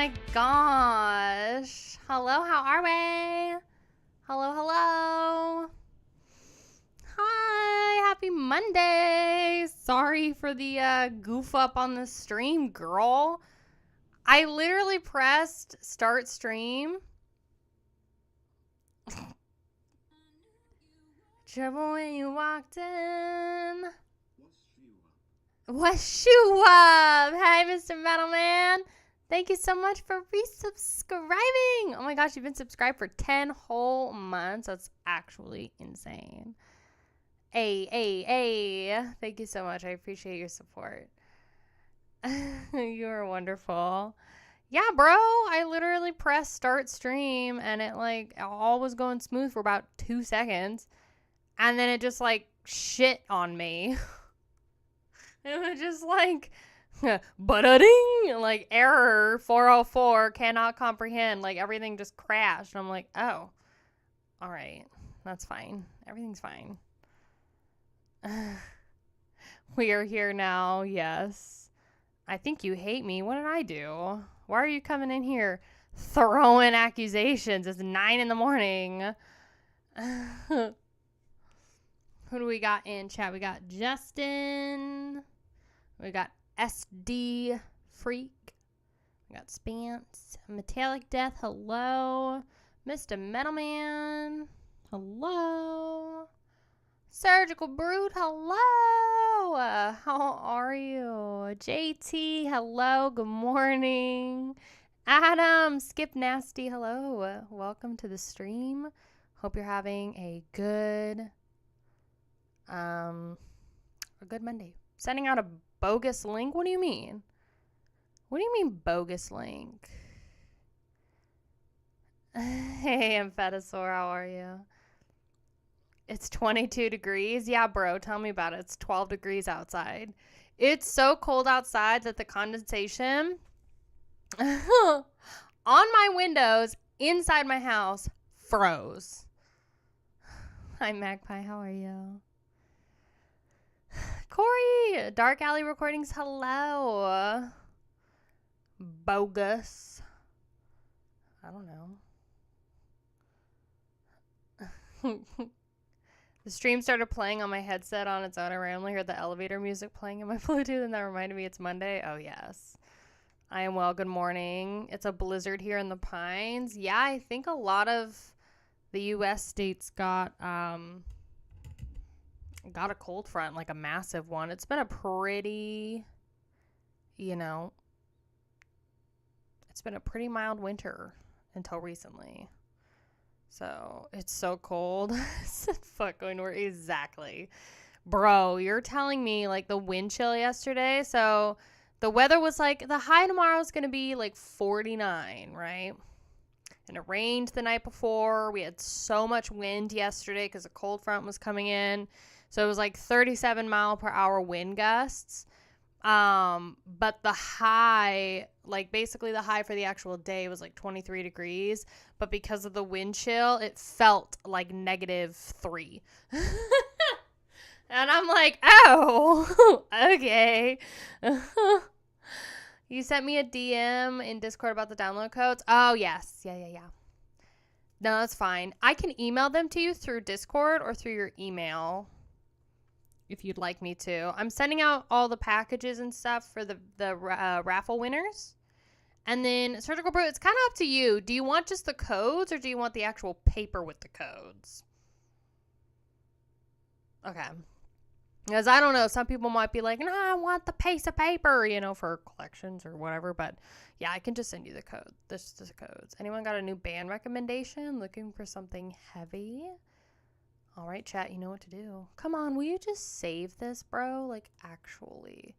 my gosh. Hello, how are we? Hello, hello. Hi, happy Monday. Sorry for the goof up on the stream, girl. I literally pressed start stream. Trouble when you walked in. What's you up? Hey, Mr. Metalman. Thank you so much for resubscribing. Oh my gosh, you've been subscribed for 10 whole months. That's actually insane. Hey. Thank you so much. I appreciate your support. You are wonderful. Yeah, bro. I literally pressed start stream and it all was going smooth for about 2 seconds. And then it just shit on me. It was just ba-da-ding, error 404, cannot comprehend. Everything just crashed. I'm like, oh, all right, that's fine. Everything's fine. We are here now, yes. I think you hate me. What did I do? Why are you coming in here throwing accusations? It's 9 in the morning. Who do we got in chat? We got Justin. We got SD Freak. We got Spance. Metallic Death. Hello. Mr. Metalman. Hello. Surgical Brute. Hello. How are you? JT. Hello. Good morning. Adam. Skip Nasty. Hello. Welcome to the stream. Hope you're having a good Monday. Sending out a bogus link? What do you mean? What do you mean bogus link? Hey, Amphetasaur, how are you? It's 22 degrees. Yeah, bro, tell me about it. It's 12 degrees outside. It's so cold outside that the condensation on my windows inside my house froze. Hi, Magpie, how are you? Corey, Dark Alley Recordings, hello. Bogus. I don't know. The stream started playing on my headset on its own. I randomly heard the elevator music playing in my Bluetooth, and that reminded me it's Monday. Oh, yes. I am well. Good morning. It's a blizzard here in the Pines. Yeah, I think a lot of the U.S. states got a cold front, a massive one. It's been a pretty, it's been a pretty mild winter until recently. So it's so cold. Fuck going to work. Exactly. Bro, you're telling me the wind chill yesterday. So the weather was the high tomorrow is going to be 49, right? And it rained the night before. We had so much wind yesterday because a cold front was coming in. So it was 37 mile per hour wind gusts. But the high, basically the high for the actual day was 23 degrees. But because of the wind chill, it felt -3. And I'm like, oh, okay. You sent me a DM in Discord about the download codes. Oh, yes. Yeah. No, that's fine. I can email them to you through Discord or through your email if you'd like me to. I'm sending out all the packages and stuff for the raffle winners. And then Surgical Brute, it's kind of up to you. Do you want just the codes or do you want the actual paper with the codes? Okay. Because I don't know, some people might be like, no, I want the piece of paper, for collections or whatever. But yeah, I can just send you the code. This is the codes. Anyone got a new band recommendation? Looking for something heavy? All right, chat, you know what to do. Come on, will you just save this, bro? Actually.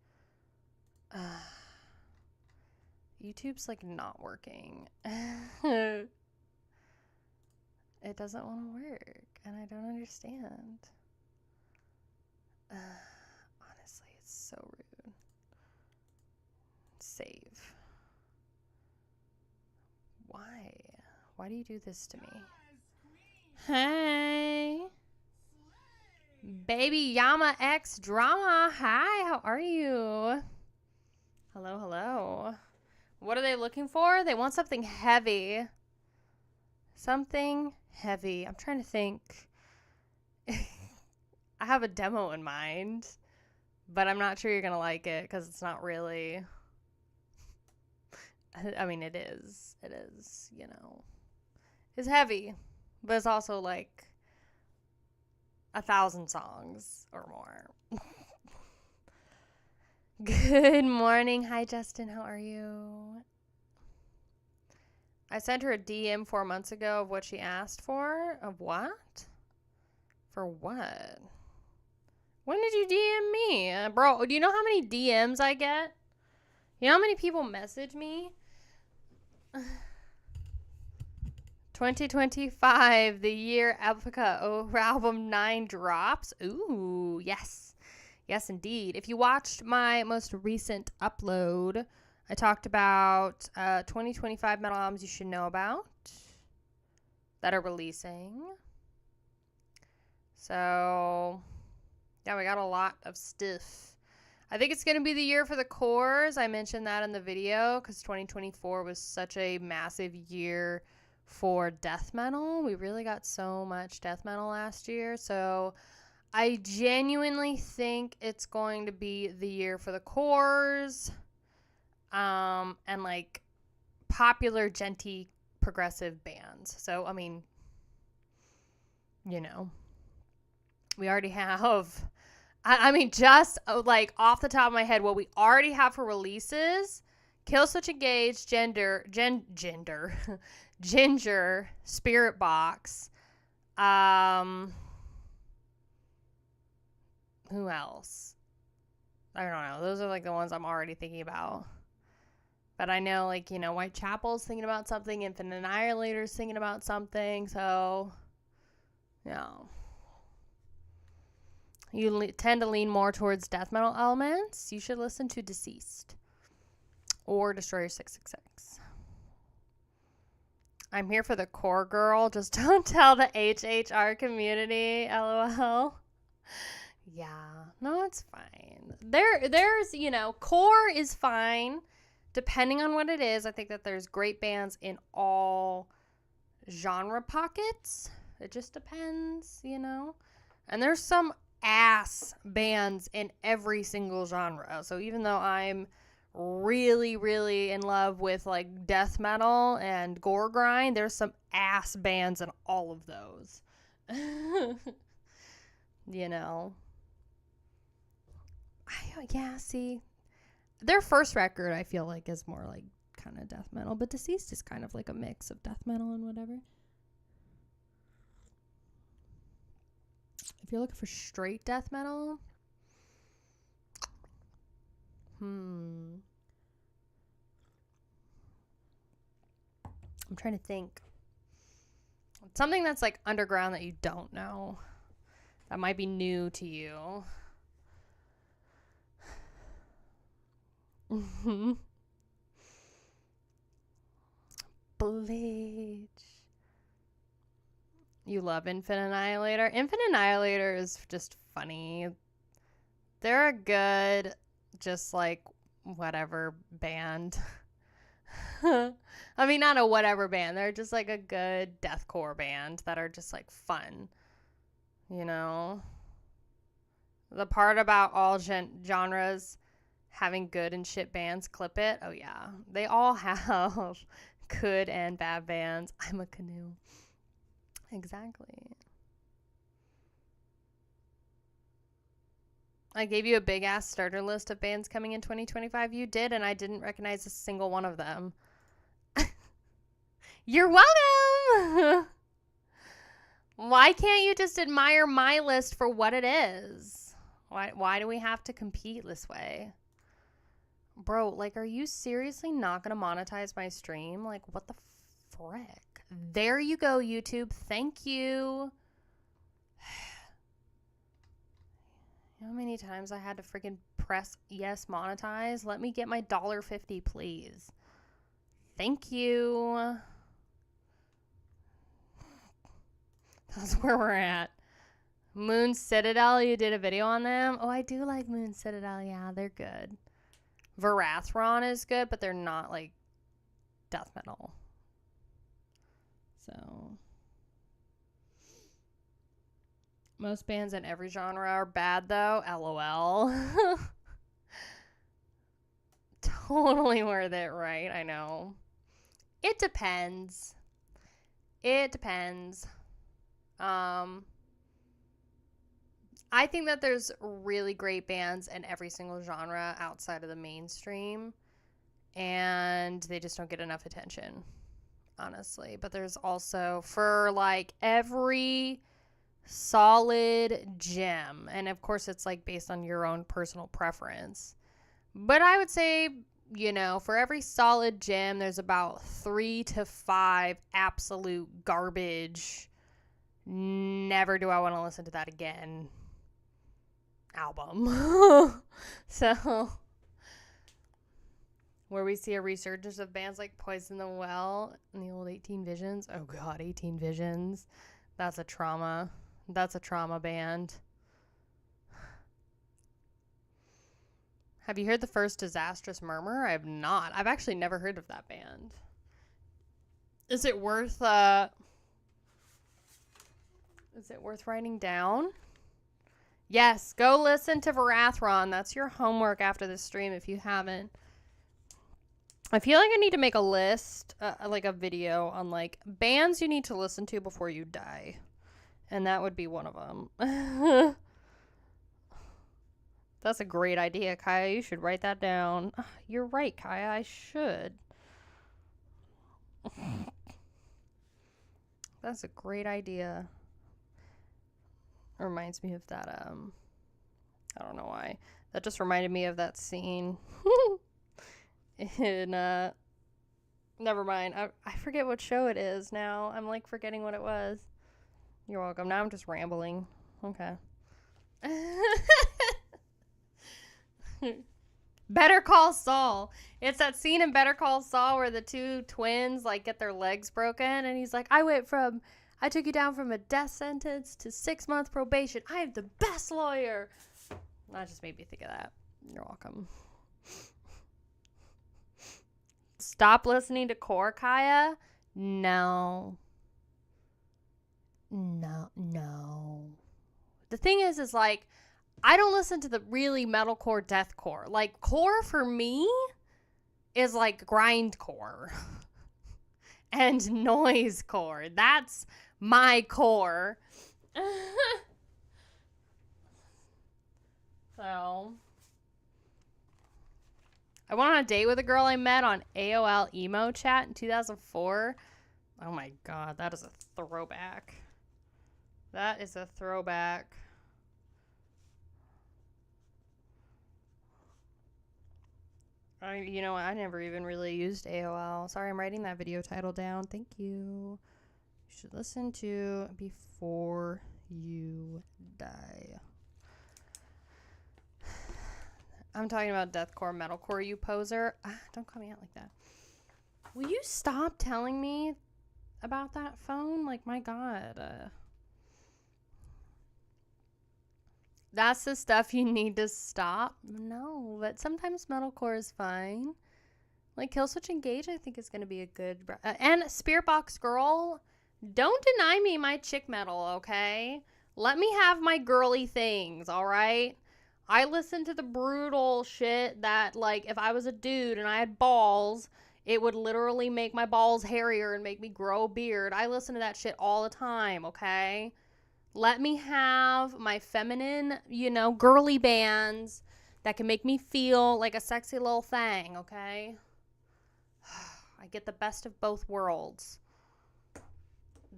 YouTube's, not working. It doesn't want to work, and I don't understand. Honestly, it's so rude. Save. Why? Why do you do this to me? Hey. Baby Yama X Drama. Hi, how are you? Hello. What are they looking for? They want something heavy. Something heavy. I'm trying to think. I have a demo in mind, but I'm not sure you're going to like it because it's not really. I mean, it is. It is, you know. It's heavy, but it's also like 1,000 songs or more. Good morning. Hi, Justin. How are you? I sent her a DM 4 months ago of what she asked for. Of what? For what? When did you DM me? Bro, do you know how many DMs I get? You know how many people message me? 2025, the year Epica album 9 drops. Ooh, yes. Yes, indeed. If you watched my most recent upload, I talked about 2025 metal albums you should know about that are releasing. So, yeah, we got a lot of stuff. I think it's going to be the year for the cores. I mentioned that in the video because 2024 was such a massive year for death metal. We really got so much death metal last year. So I genuinely think it's going to be the year for the cores. And like popular genty progressive bands. So, I mean, you know, we already have, I mean, just like off the top of my head, what we already have for releases, Killswitch Engage, Ginger, Spirit Box, who else? I don't know. Those are like the ones I'm already thinking about. But I know, like, you know, Whitechapel's thinking about something, Infinite Annihilator's thinking about something, so, you know. You tend to lean more towards death metal elements. You should listen to Deceased or Destroyer 666. I'm here for the core girl. Just don't tell the HHR community. LOL. Yeah. No, it's fine. There's, you know, core is fine. Depending on what it is, I think that there's great bands in all genre pockets. It just depends, you know. And there's some ass bands in every single genre. So even though I'm really, really in love with like death metal and gore grind, there's some ass bands in all of those. You know. Yeah, see. Their first record, I feel like, is more like kind of death metal, but Deceased is kind of like a mix of death metal and whatever. If you're looking for straight death metal, I'm trying to think. Something that's like underground that you don't know. That might be new to you. Bleach. You love Infinite Annihilator? Infinite Annihilator is just funny. They're a good, just like, whatever band. I mean, not a whatever band. They're just like a good deathcore band that are just like fun. You know? The part about all genres having good and shit bands, clip it. Oh, yeah. They all have good and bad bands. I'm a canoe. Exactly. I gave you a big ass starter list of bands coming in 2025. You did, and I didn't recognize a single one of them. You're welcome. Why can't you just admire my list for what it is? Why do we have to compete this way? Bro, like, are you seriously not going to monetize my stream? Like, what the frick? There you go, YouTube. Thank you. You know how many times I had to freaking press yes, monetize? Let me get my $1.50, please. Thank you. That's where we're at. Moon Citadel, you did a video on them? Oh, I do like Moon Citadel. Yeah, they're good. Varathron is good, but they're not, like, death metal. So most bands in every genre are bad, though. LOL. Totally worth it, right? I know. It depends. It depends. I think that there's really great bands in every single genre outside of the mainstream, and they just don't get enough attention, honestly. But there's also, for like every solid gem, and of course it's like based on your own personal preference, but I would say, you know, for every solid gem, there's about 3 to 5 absolute garbage, never do I want to listen to that again album. So where we see a resurgence of bands like Poison the Well and the old 18 Visions. Oh god, 18 Visions. That's a trauma. That's a trauma band. Have you heard the first Disastrous Murmur? I have not. I've actually never heard of that band. Is it worth writing down? Yes, go listen to Varathron. That's your homework after the stream if you haven't. I feel like I need to make a list, like a video on like bands you need to listen to before you die. And that would be one of them. That's a great idea, Kaya. You should write that down. You're right, Kaya. I should. That's a great idea. Reminds me of that, I don't know why. That just reminded me of that scene in, never mind. I forget what show it is now. I'm, like, forgetting what it was. You're welcome. Now I'm just rambling. Okay. Better Call Saul. It's that scene in Better Call Saul where the two twins, like, get their legs broken, and he's like, I took you down from a death sentence to 6-month probation. I am the best lawyer. That just made me think of that. You're welcome. Stop listening to core, Kaya? No. The thing is like, I don't listen to the really metalcore, deathcore. Like, core for me is like grindcore and noisecore. That's my core. So, I went on a date with a girl I met on AOL emo chat in 2004. Oh my god, that is a throwback. That is a throwback. You know, I never even really used AOL. Sorry, I'm writing that video title down. Thank you. You should listen to Before You Die. I'm talking about deathcore, metalcore, you poser. Don't call me out like that. Will you stop telling me about that phone? Like, my god. That's the stuff you need to stop? No, but sometimes metalcore is fine. Like, Killswitch Engage, I think, is going to be a good... and Spirit Box Girl, don't deny me my chick metal, okay? Let me have my girly things, alright? I listen to the brutal shit that, like, if I was a dude and I had balls, it would literally make my balls hairier and make me grow a beard. I listen to that shit all the time, okay? Let me have my feminine, you know, girly bands that can make me feel like a sexy little thing, okay? I get the best of both worlds.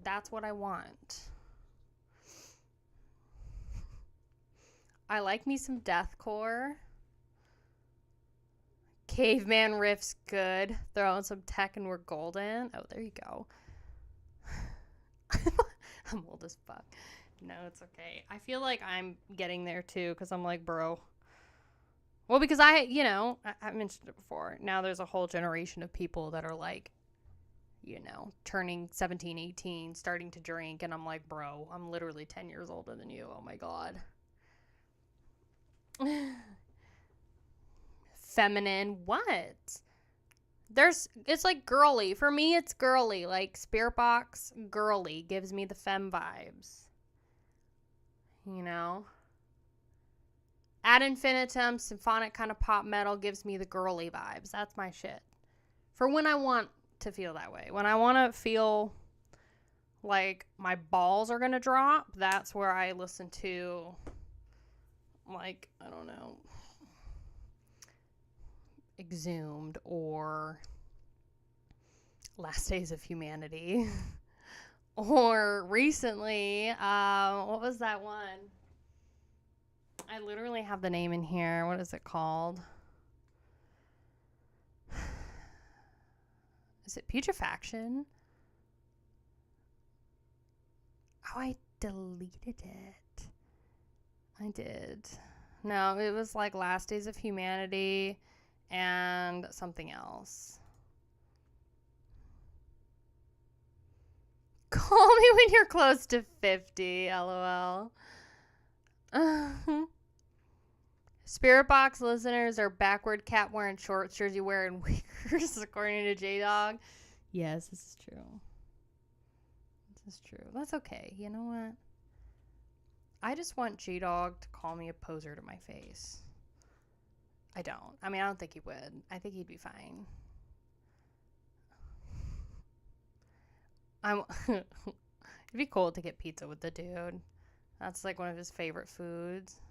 That's what I want. I like me some deathcore. Caveman riff's good. Throw in some tech and we're golden. Oh, there you go. I'm old as fuck. No, it's okay. I feel like I'm getting there too because I'm like, bro. Well, because I mentioned it before. Now there's a whole generation of people that are like, you know, turning 17, 18, starting to drink. And I'm like, bro, I'm literally 10 years older than you. Oh my God. Feminine what? It's like girly. For me, it's girly. Like Spirit Box, girly, gives me the femme vibes. You know? Ad infinitum, symphonic kind of pop metal gives me the girly vibes. That's my shit. For when I want to feel that way. When I want to feel like my balls are going to drop, that's where I listen to, like, I don't know, Exhumed or Last Days of Humanity. Or recently, what was that one? I literally have the name in here. What is it called? Is it Putrefaction? Oh, I deleted it. I did. No, it was like Last Days of Humanity and something else. Call me when you're close to 50, lol. Spirit Box listeners are backward cat wearing shorts, jersey wearing wiggers, according to J-Dog. Yes, this is true. This is true. That's okay. You know what? I just want J-Dog to call me a poser to my face. I don't. I mean, I don't think he would. I think he'd be fine. It'd be cool to get pizza with the dude. That's like one of his favorite foods.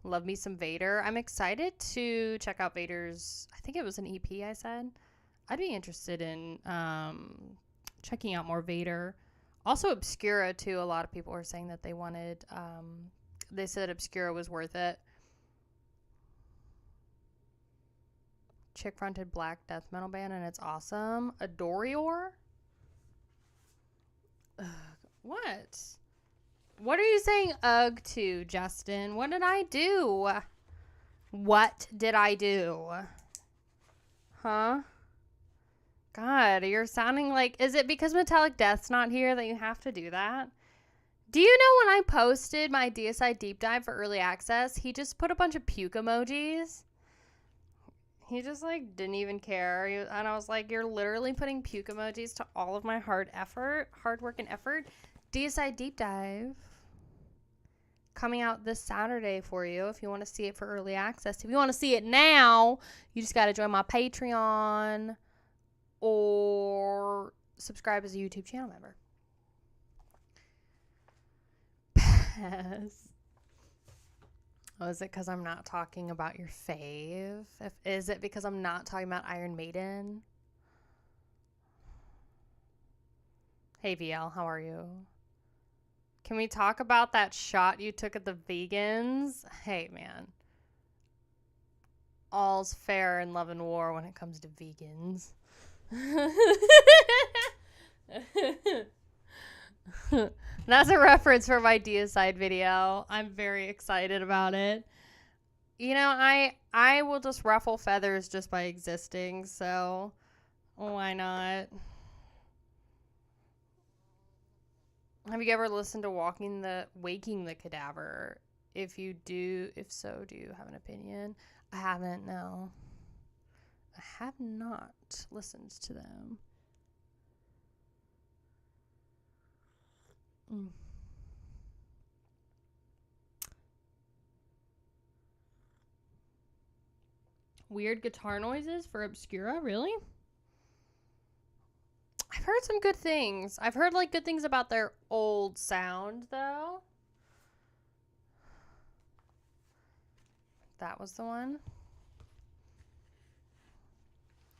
Love me some Vader. I'm excited to check out Vader's, I think it was an EP I said. I'd be interested in checking out more Vader. Also Obscura too. A lot of people were saying that they wanted, they said Obscura was worth it. Chick fronted black death metal band and it's awesome. Adorior? Ugh, what? What are you saying ugh to, Justin? What did I do? What did I do? Huh? God, you're sounding like... Is it because Metallic Death's not here that you have to do that? Do you know when I posted my DSI deep dive for early access, he just put a bunch of puke emojis? He just, like, didn't even care. And I was like, you're literally putting puke emojis to all of my hard work and effort. DSI deep dive coming out this Saturday for you if you want to see it for early access. If you want to see it now, you just got to join my Patreon or subscribe as a YouTube channel member. Pass. Oh, is it because I'm not talking about your fave? Is it because I'm not talking about Iron Maiden? Hey, VL, how are you? Can we talk about that shot you took at the vegans? Hey, man. All's fair in love and war when it comes to vegans. That's a reference for my Deicide video. I'm very excited about it. You know, I will just ruffle feathers just by existing, so why not? Have you ever listened to Waking the Cadaver? If so, do you have an opinion? I haven't, no. I have not listened to them. Weird guitar noises for Obscura, really? I've heard some good things. I've heard like good things about their old sound though. That was the one.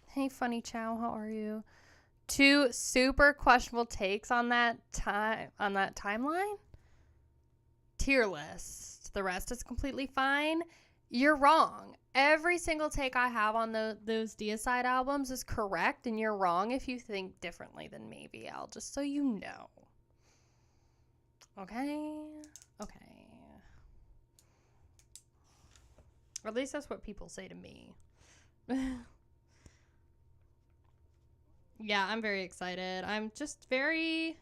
Hey Funny Chow, how are you? 2 super questionable takes on that timeline. Tier list. The rest is completely fine. You're wrong. Every single take I have on those Deicide albums is correct, and you're wrong if you think differently than me, VL, just so you know. Okay? Okay. Or at least that's what people say to me. Yeah, I'm very excited. I'm just very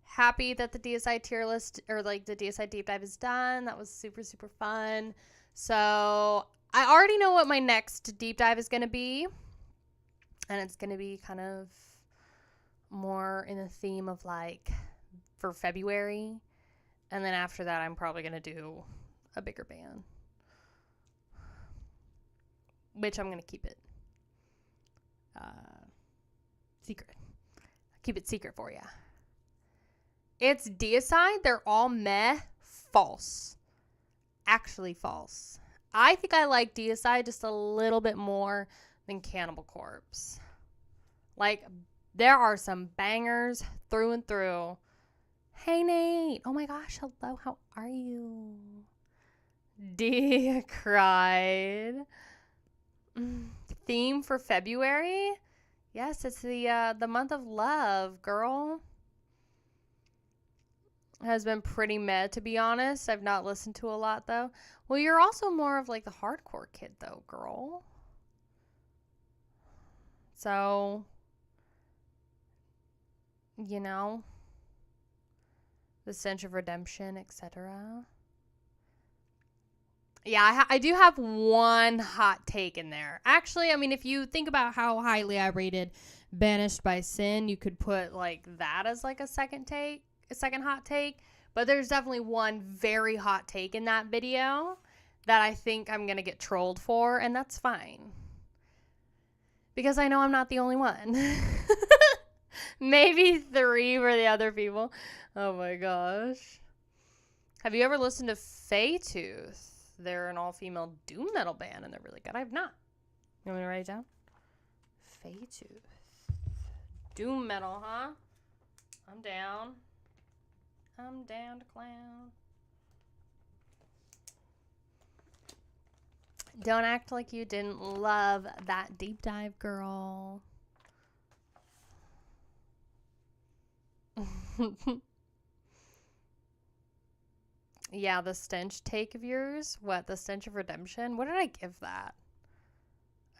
happy that the DSI tier list, or like the DSI deep dive is done. That was super, super fun. So I already know what my next deep dive is going to be. And it's going to be kind of more in the theme of like for February. And then after that, I'm probably going to do a bigger band. Which I'm going to keep it secret. Keep it secret for you. It's Deicide. They're all meh. False. Actually false. I think I like Deicide just a little bit more than Cannibal Corpse. Like, there are some bangers through and through. Hey, Nate. Oh my gosh. Hello. How are you? Dia cried. Theme for February? Yes, it's the month of love, girl. Has been pretty meh, to be honest. I've not listened to a lot, though. Well, you're also more of like the hardcore kid, though, girl. So, you know, the Stench of Redemption, etc. Yeah, I do have one hot take in there. Actually, I mean, if you think about how highly I rated Banished by Sin, you could put like that as like a second hot take. But there's definitely one very hot take in that video that I think I'm going to get trolled for, and that's fine. Because I know I'm not the only one. Maybe 3 for the other people. Oh my gosh. Have you ever listened to Faytooth? They're an all-female doom metal band, and they're really good. I have not. You want me to write it down? Faytooth. Doom metal, huh? I'm down. I'm down to clown. Don't act like you didn't love that deep dive, girl. Yeah, the stench take of yours. What, the Stench of Redemption? What did I give that?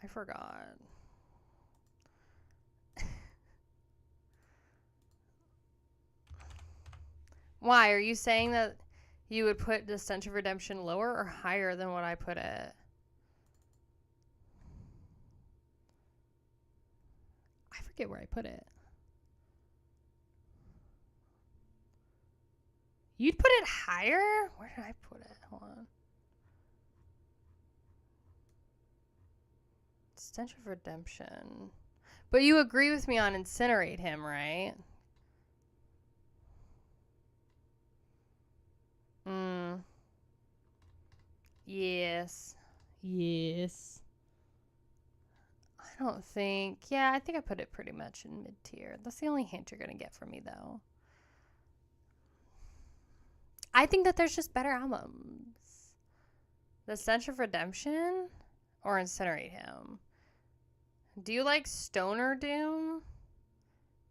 I forgot. Why? Are you saying that you would put the Stench of Redemption lower or higher than what I put it? I forget where I put it. You'd put it higher? Where did I put it? Hold on. Stench of Redemption. But you agree with me on Incinerate Him, right? Yes. Yes. I don't think. Yeah, I think I put it pretty much in mid-tier. That's the only hint you're going to get from me, though. I think that there's just better albums. The Stench of Redemption or Incinerate Him? Do you like Stoner Doom?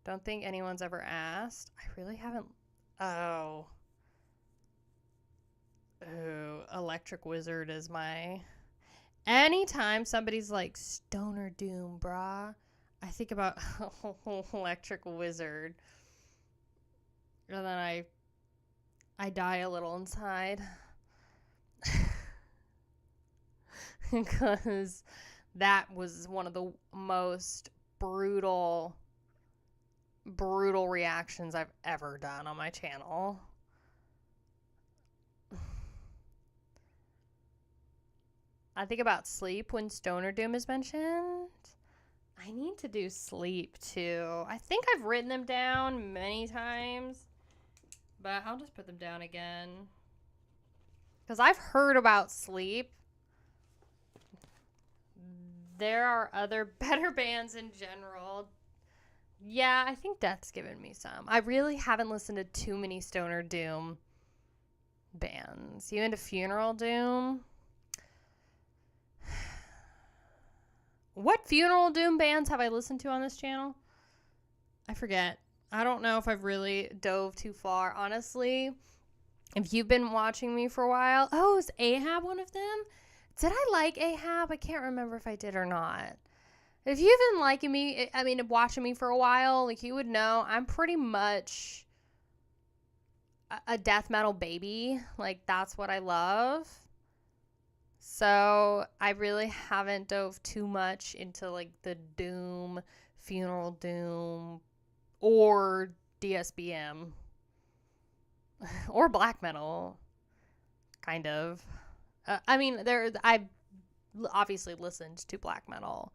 Don't think anyone's ever asked. I really haven't. Oh, Electric Wizard is my... Anytime somebody's like, Stoner Doom, brah, I think about Electric Wizard. And then I die a little inside. Because that was one of the most brutal reactions I've ever done on my channel. I think about Sleep when Stoner Doom is mentioned. I need to do Sleep too. I think I've written them down many times, but I'll just put them down again. Because I've heard about Sleep. There are other better bands in general. Yeah, I think Death's given me some. I really haven't listened to too many Stoner Doom bands. You into Funeral Doom? What Funeral Doom bands have I listened to on this channel? I forget. I don't know if I've really dove too far. Honestly, if you've been watching me for a while. Oh, is Ahab one of them? Did I like Ahab? I can't remember if I did or not. If you've been liking me, watching me for a while, like, you would know I'm pretty much a death metal baby. Like, that's what I love. So I really haven't dove too much into like the doom, funeral doom, or DSBM, or black metal, kind of. I mean, I obviously listened to black metal,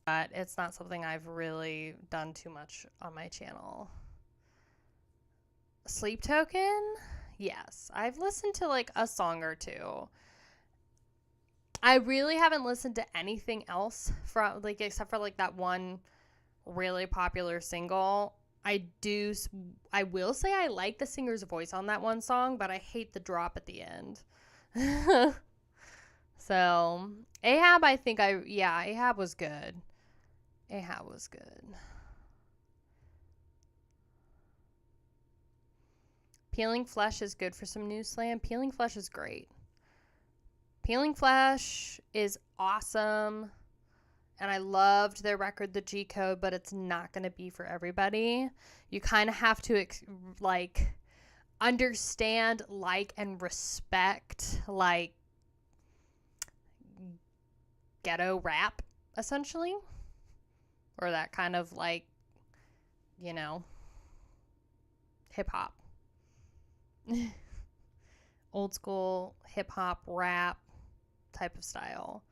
but it's not something I've really done too much on my channel. Sleep Token? Yes. I've listened to like a song or two. I really haven't listened to anything else from like except for like that one really popular single. I will say I like the singer's voice on that one song, but I hate the drop at the end. So, Ahab, Ahab was good. Ahab was good. Peeling Flesh is good for some new slam. Peeling Flesh is great. Peeling Flesh is awesome. And I loved their record, The G Code, but it's not going to be for everybody. You kind of have to, understand, like, and respect, like, ghetto rap, essentially. Or that kind of, like, hip-hop. Old school hip-hop rap type of style.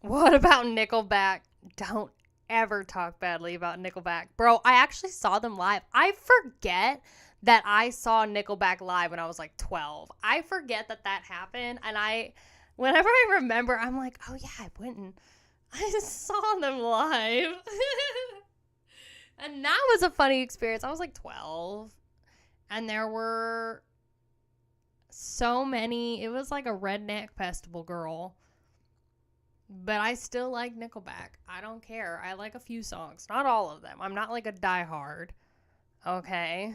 What about Nickelback? Don't ever talk badly about Nickelback. Bro, I actually saw them live. I forget that I saw Nickelback live when I was like 12. I forget that happened. And whenever I remember, I'm like, oh yeah, I went and I saw them live. And that was a funny experience. I was like 12. And there were so many. It was like a redneck festival, girl. But I still like Nickelback. I don't care. I like a few songs. Not all of them. I'm not like a diehard. Okay.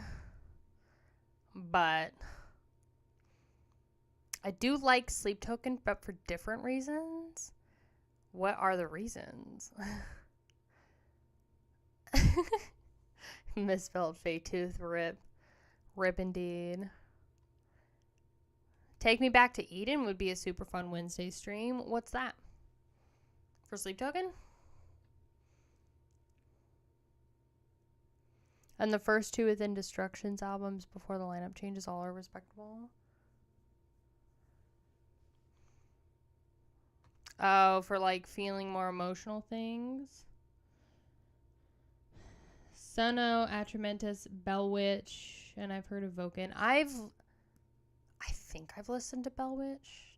But I do like Sleep Token, but for different reasons. What are the reasons? Misspelled Fake Tooth. Rip. Rip indeed. Take Me Back to Eden would be a super fun Wednesday stream. What's that? For Sleep Token? And the first two Within Destruction's albums before the lineup changes all are respectable. Oh, for like feeling more emotional things. Sono, Atramentus, Bellwitch, and I've heard of Voken. I think I've listened to Bellwitch.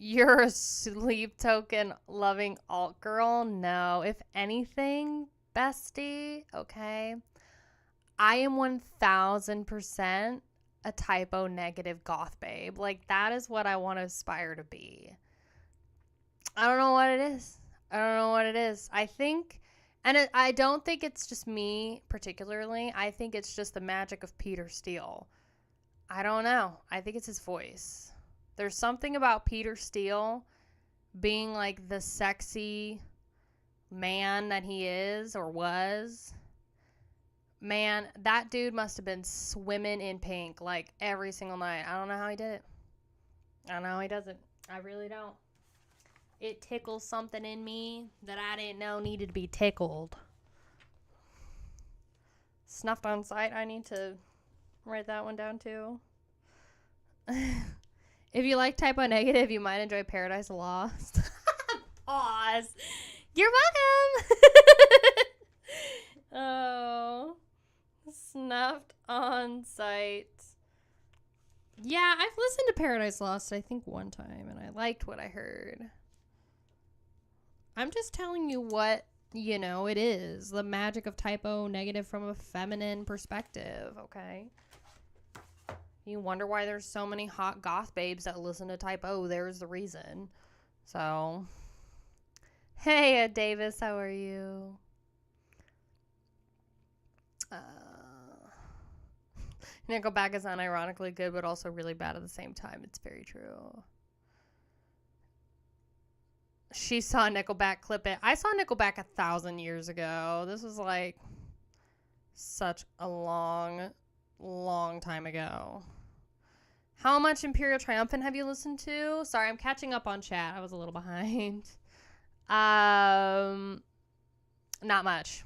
You're a Sleep Token loving alt girl? No. If anything, bestie, okay? I am 1000% a typo negative goth babe. Like, that is what I want to aspire to be. I don't know what it is. I think, and I don't think it's just me particularly. I think it's just the magic of Peter Steele. I don't know. I think it's his voice. There's something about Peter Steele being like the sexy man that he is or was. Man, that dude must have been swimming in pink like every single night. I don't know how he did it. I don't know how he does it. I really don't. It tickles something in me that I didn't know needed to be tickled. Snuffed on Sight. I need to write that one down too. If you like typo negative, you might enjoy Paradise Lost. Pause. You're welcome. Oh. Snuffed on Sight. Yeah, I've listened to Paradise Lost, I think, one time, and I liked what I heard. I'm just telling you what, it is. The magic of typo negative from a feminine perspective, okay? You wonder why there's so many hot goth babes that listen to typo. There's the reason. So, hey, Ed Davis, how are you? Nickelback is unironically good, but also really bad at the same time. It's very true. She saw Nickelback clip it. I saw Nickelback 1,000 years ago. This was like such a long time ago. How much Imperial Triumphant have you listened to? Sorry, I'm catching up on chat. I was a little behind. Not much.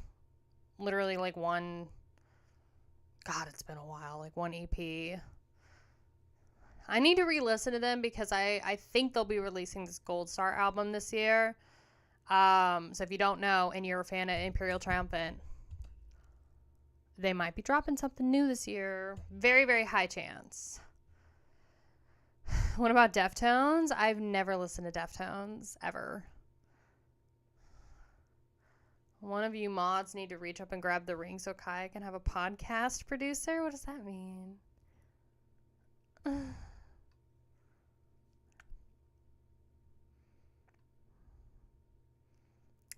Literally like one. God, it's been a while. Like one EP. I need to re-listen to them because I think they'll be releasing this Gold Star album this year. So if you don't know and you're a fan of Imperial Triumphant, they might be dropping something new this year. Very, very high chance. What about Deftones? I've never listened to Deftones, ever. One of you mods need to reach up and grab the ring so Kai can have a podcast producer? What does that mean? I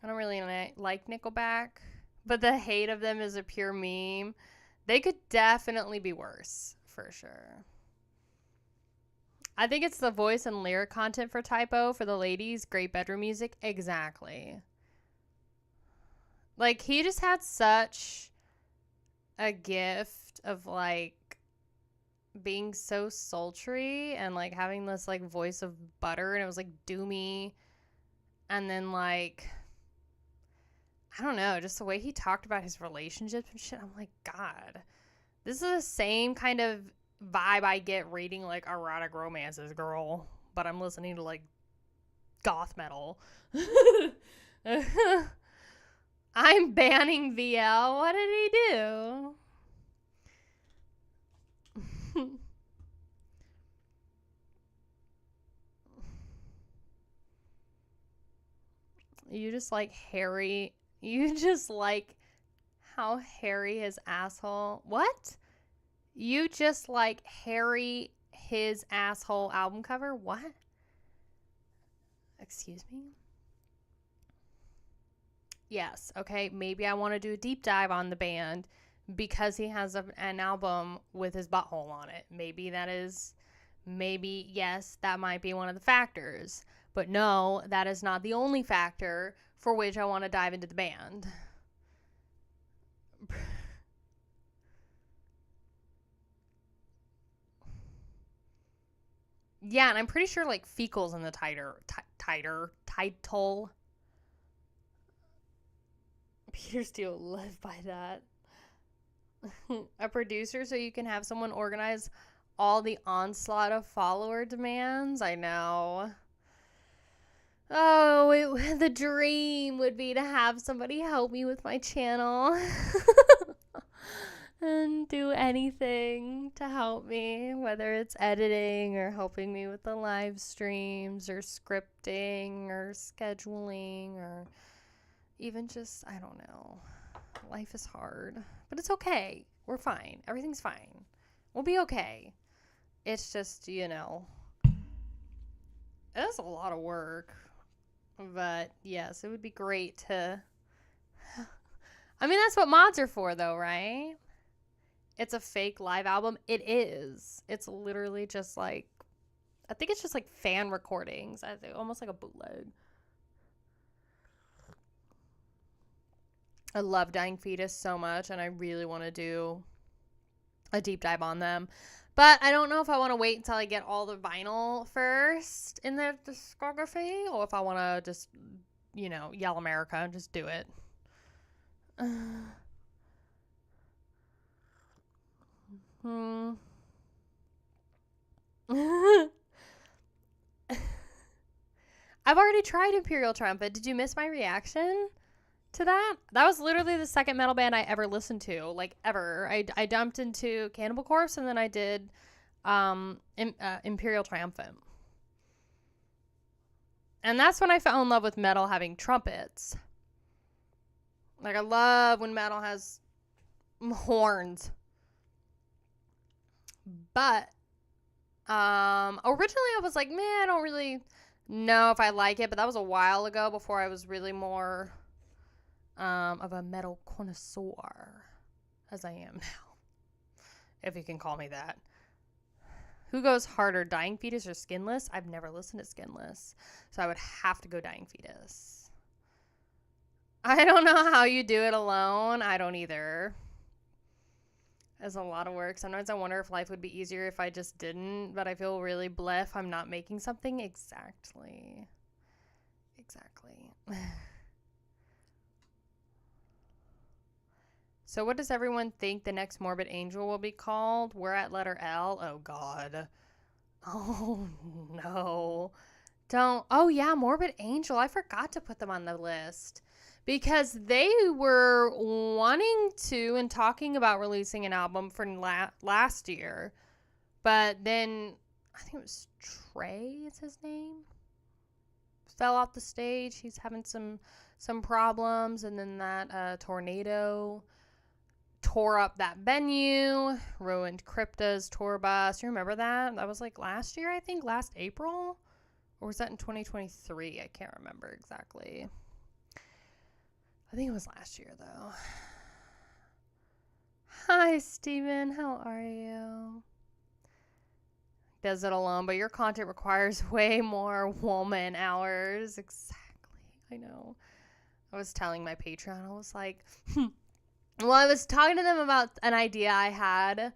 don't really like Nickelback, but the hate of them is a pure meme. They could definitely be worse, for sure. I think it's the voice and lyric content for Typo for the ladies. Great bedroom music. Exactly. Like, he just had such a gift of, like, being so sultry and, like, having this, like, voice of butter. And it was, like, doomy. And then, like, I don't know. Just the way he talked about his relationships and shit. I'm like, God. This is the same kind of vibe I get reading like erotic romances, girl, but I'm listening to like goth metal. I'm banning VL. What did he do? You just like Harry. You just like how hairy his asshole. What? You just like Harry his asshole album cover? What? Excuse me? Yes, okay. Maybe I want to do a deep dive on the band because he has an album with his butthole on it. Maybe, yes, that might be one of the factors. But no, that is not the only factor for which I want to dive into the band. Yeah, and I'm pretty sure like fecal's in the title. Peter Steele lived by that. A producer so you can have someone organize all the onslaught of follower demands. I know. Oh, the dream would be to have somebody help me with my channel. And do anything to help me, whether it's editing or helping me with the live streams or scripting or scheduling or even just, I don't know. Life is hard, but it's okay. We're fine. Everything's fine. We'll be okay. It's just, it's a lot of work, but yes, it would be great to, I mean, that's what mods are for though, right? It's a fake live album. It is. It's literally just like, I think it's just like fan recordings. I think almost like a bootleg. I love Dying Fetus so much, and I really want to do a deep dive on them. But I don't know if I want to wait until I get all the vinyl first in their discography, or if I want to just, yell America and just do it. I've already tried Imperial Trumpet. Did you miss my reaction to that? That was literally the second metal band I ever listened to, like ever. I dumped into Cannibal Corpse and then I did Imperial Triumphant. And that's when I fell in love with metal having trumpets. Like, I love when metal has horns. But originally I was like, man, I don't really know if I like it. But that was a while ago before I was really more of a metal connoisseur as I am now. If you can call me that. Who goes harder, Dying Fetus or Skinless? I've never listened to Skinless. So I would have to go Dying Fetus. I don't know how you do it alone. I don't either. is a lot of work. Sometimes I wonder if life would be easier if I just didn't, but I feel really bleh if I'm not making something. Exactly. So what does everyone think the next Morbid Angel will be called? We're at letter L. Oh, God. Oh, no. Don't. Oh, yeah, Morbid Angel. I forgot to put them on the list. Because they were wanting to and talking about releasing an album for last year. But then, I think it was Trey is his name. Fell off the stage. He's having some problems. And then that tornado tore up that venue, ruined Crypta's tour bus. You remember that? That was like last year, I think, last April? Or was that in 2023? I can't remember exactly. I think it was last year, though. Hi, Steven. How are you? Does it alone, but your content requires way more woman hours. Exactly. I know. I was telling my Patreon, I was like, well, I was talking to them about an idea I had,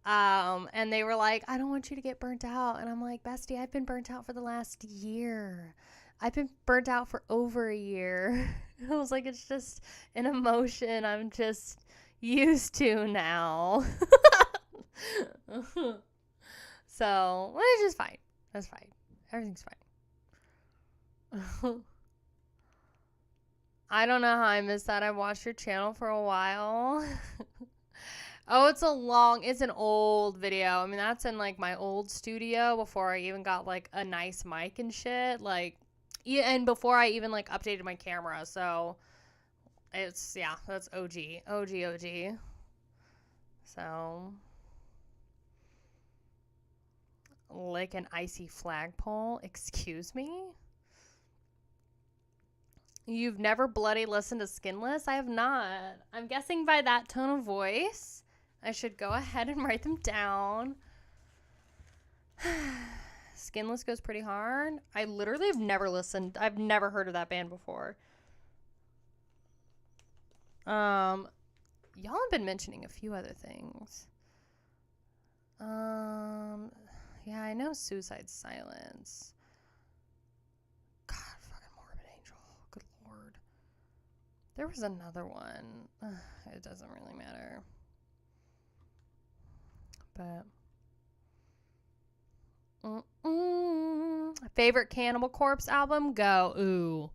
and they were like, I don't want you to get burnt out. And I'm like, bestie, I've been burnt out for the last year. I've been burnt out for over a year. I was like, it's just an emotion I'm just used to now. So, well, it's just fine. That's fine. Everything's fine. I don't know how I missed that. I watched your channel for a while. Oh, it's an old video. I mean, that's in like my old studio before I even got like a nice mic and shit. Like, yeah, and before I even like updated my camera. So it's, yeah, that's OG. OG. So, like an icy flagpole. Excuse me? You've never bloody listened to Skinless? I have not. I'm guessing by that tone of voice, I should go ahead and write them down. Skinless goes pretty hard. I literally have never listened. I've never heard of that band before. Y'all have been mentioning a few other things. Yeah, I know Suicide Silence. God, fucking Morbid Angel. Good Lord. There was another one. It doesn't really matter. But favorite Cannibal Corpse album? Go. Ooh.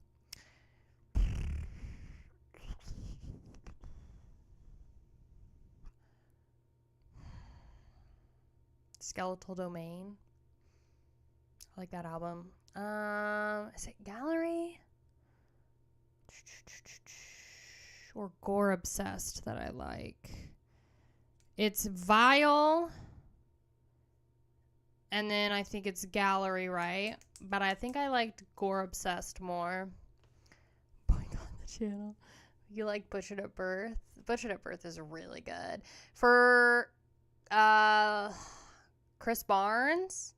Skeletal Domain. I like that album. Is it Gallery? Or Gore Obsessed that I like. It's Vile. And then I think it's Gallery, right? But I think I liked Gore Obsessed more. Point on the channel. You like Butchered at Birth? Butchered at Birth is really good. For Chris Barnes,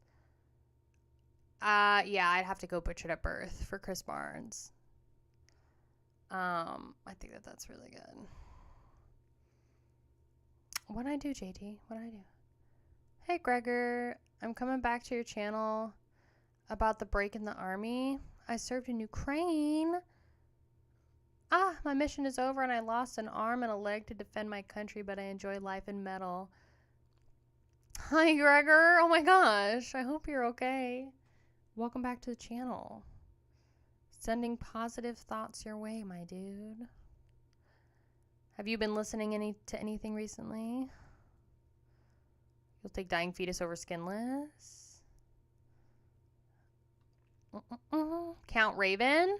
yeah, I'd have to go Butchered at Birth for Chris Barnes. I think that's really good. What'd I do, JT? What'd I do? Hey, Gregor. I'm coming back to your channel about the break in the army. I served in Ukraine. My mission is over and I lost an arm and a leg to defend my country, but I enjoy life in metal. Hi, Gregor. Oh my gosh. I hope you're okay. Welcome back to the channel. Sending positive thoughts your way, my dude. Have you been listening to anything recently? You'll take Dying Fetus over Skinless. Count Raven.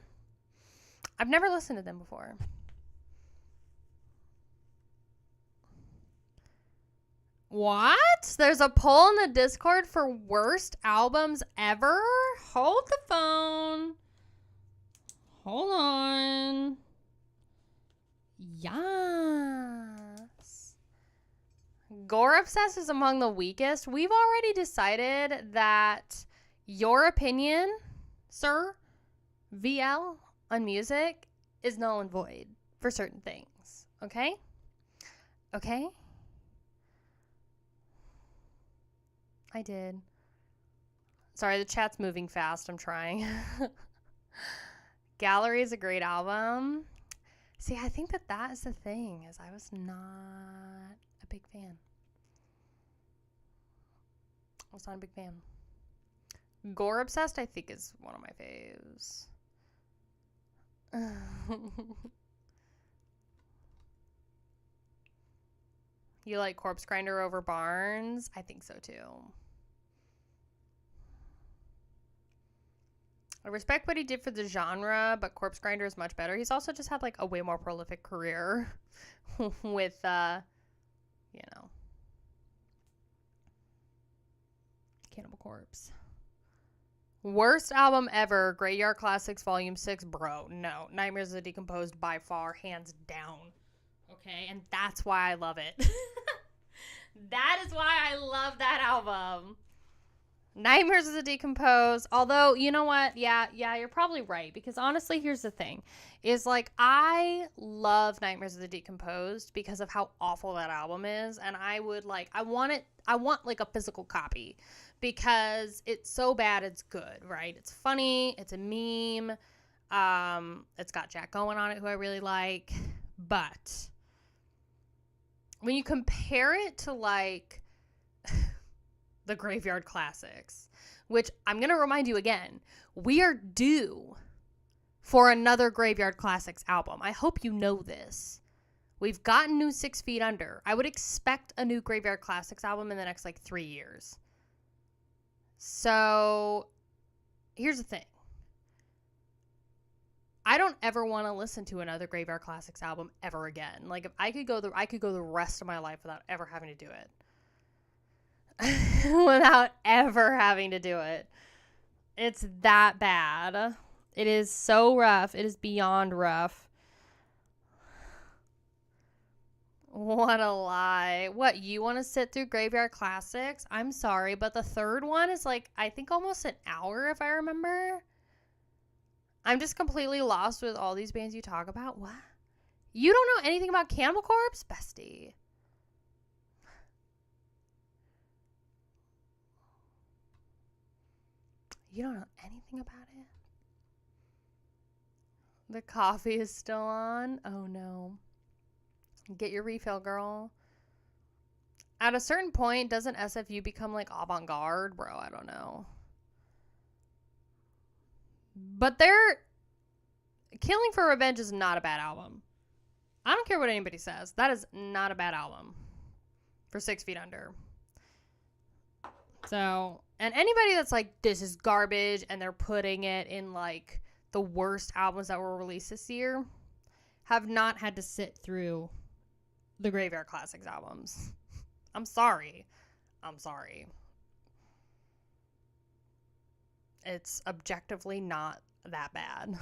I've never listened to them before. What? There's a poll in the Discord for worst albums ever? Hold the phone. Hold on. Yes. Gore Obsessed is among the weakest. We've already decided that your opinion, sir, VL, on music is null and void for certain things. Okay? Okay? I did. Sorry, the chat's moving fast. I'm trying. Gallery is a great album. See, I think that is the thing, is I was not a big fan. I was not a big fan. Gore Obsessed, I think, is one of my faves. You like Corpse Grinder over Barnes? I think so too. I respect what he did for the genre, but Corpse Grinder is much better. He's also just had like a way more prolific career with, you know, Cannibal Corpse. Worst album ever, Graveyard Classics Volume 6. Bro, no. Nightmares of the Decomposed by far, hands down. Okay, and that's why I love it. That is why I love that album. Nightmares of the Decomposed, although, you know what? Yeah, you're probably right. Because honestly, here's the thing. Is like, I love Nightmares of the Decomposed because of how awful that album is. And I want like a physical copy. Because it's so bad, it's good, right? It's funny, it's a meme. It's got Jack Owen on it, who I really like. But when you compare it to, like, the Graveyard Classics, which I'm going to remind you again, we are due for another Graveyard Classics album. I hope you know this. We've gotten new 6 Feet Under. I would expect a new Graveyard Classics album in the next, 3 years. So, here's the thing. I don't ever want to listen to another Graveyard Classics album ever again. Like, if I could go the rest of my life without ever having to do it. Without ever having to do it. It's that bad. It is so rough. It is beyond rough. What a lie. What, you want to sit through Graveyard Classics? I'm sorry, but the third one is I think almost an hour, if I remember. I'm just completely lost with all these bands you talk about. What? You don't know anything about Cannibal Corpse? Bestie. You don't know anything about it? The coffee is still on? Oh, no. Get your refill, girl. At a certain point, doesn't SFU become avant-garde? Bro, I don't know. But Killing for Revenge is not a bad album. I don't care what anybody says. That is not a bad album for 6 Feet Under. So, and anybody that's like, this is garbage, and they're putting it in the worst albums that were released this year, have not had to sit through the Graveyard Classics albums. I'm sorry. It's objectively not that bad.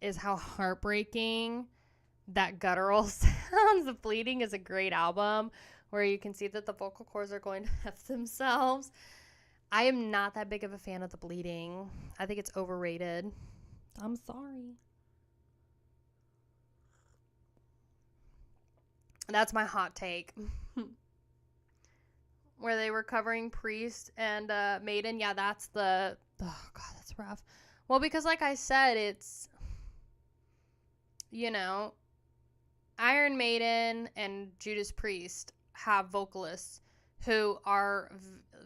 Is how heartbreaking that Guttural Sounds of Bleeding is a great album, where you can see that the vocal cords are going to F themselves. I am not that big of a fan of the Bleeding. I think it's overrated. I'm sorry. That's my hot take. Where they were covering Priest and Maiden. Yeah, that's oh God, that's rough. Well, because like I said, it's, Iron Maiden and Judas Priest have vocalists who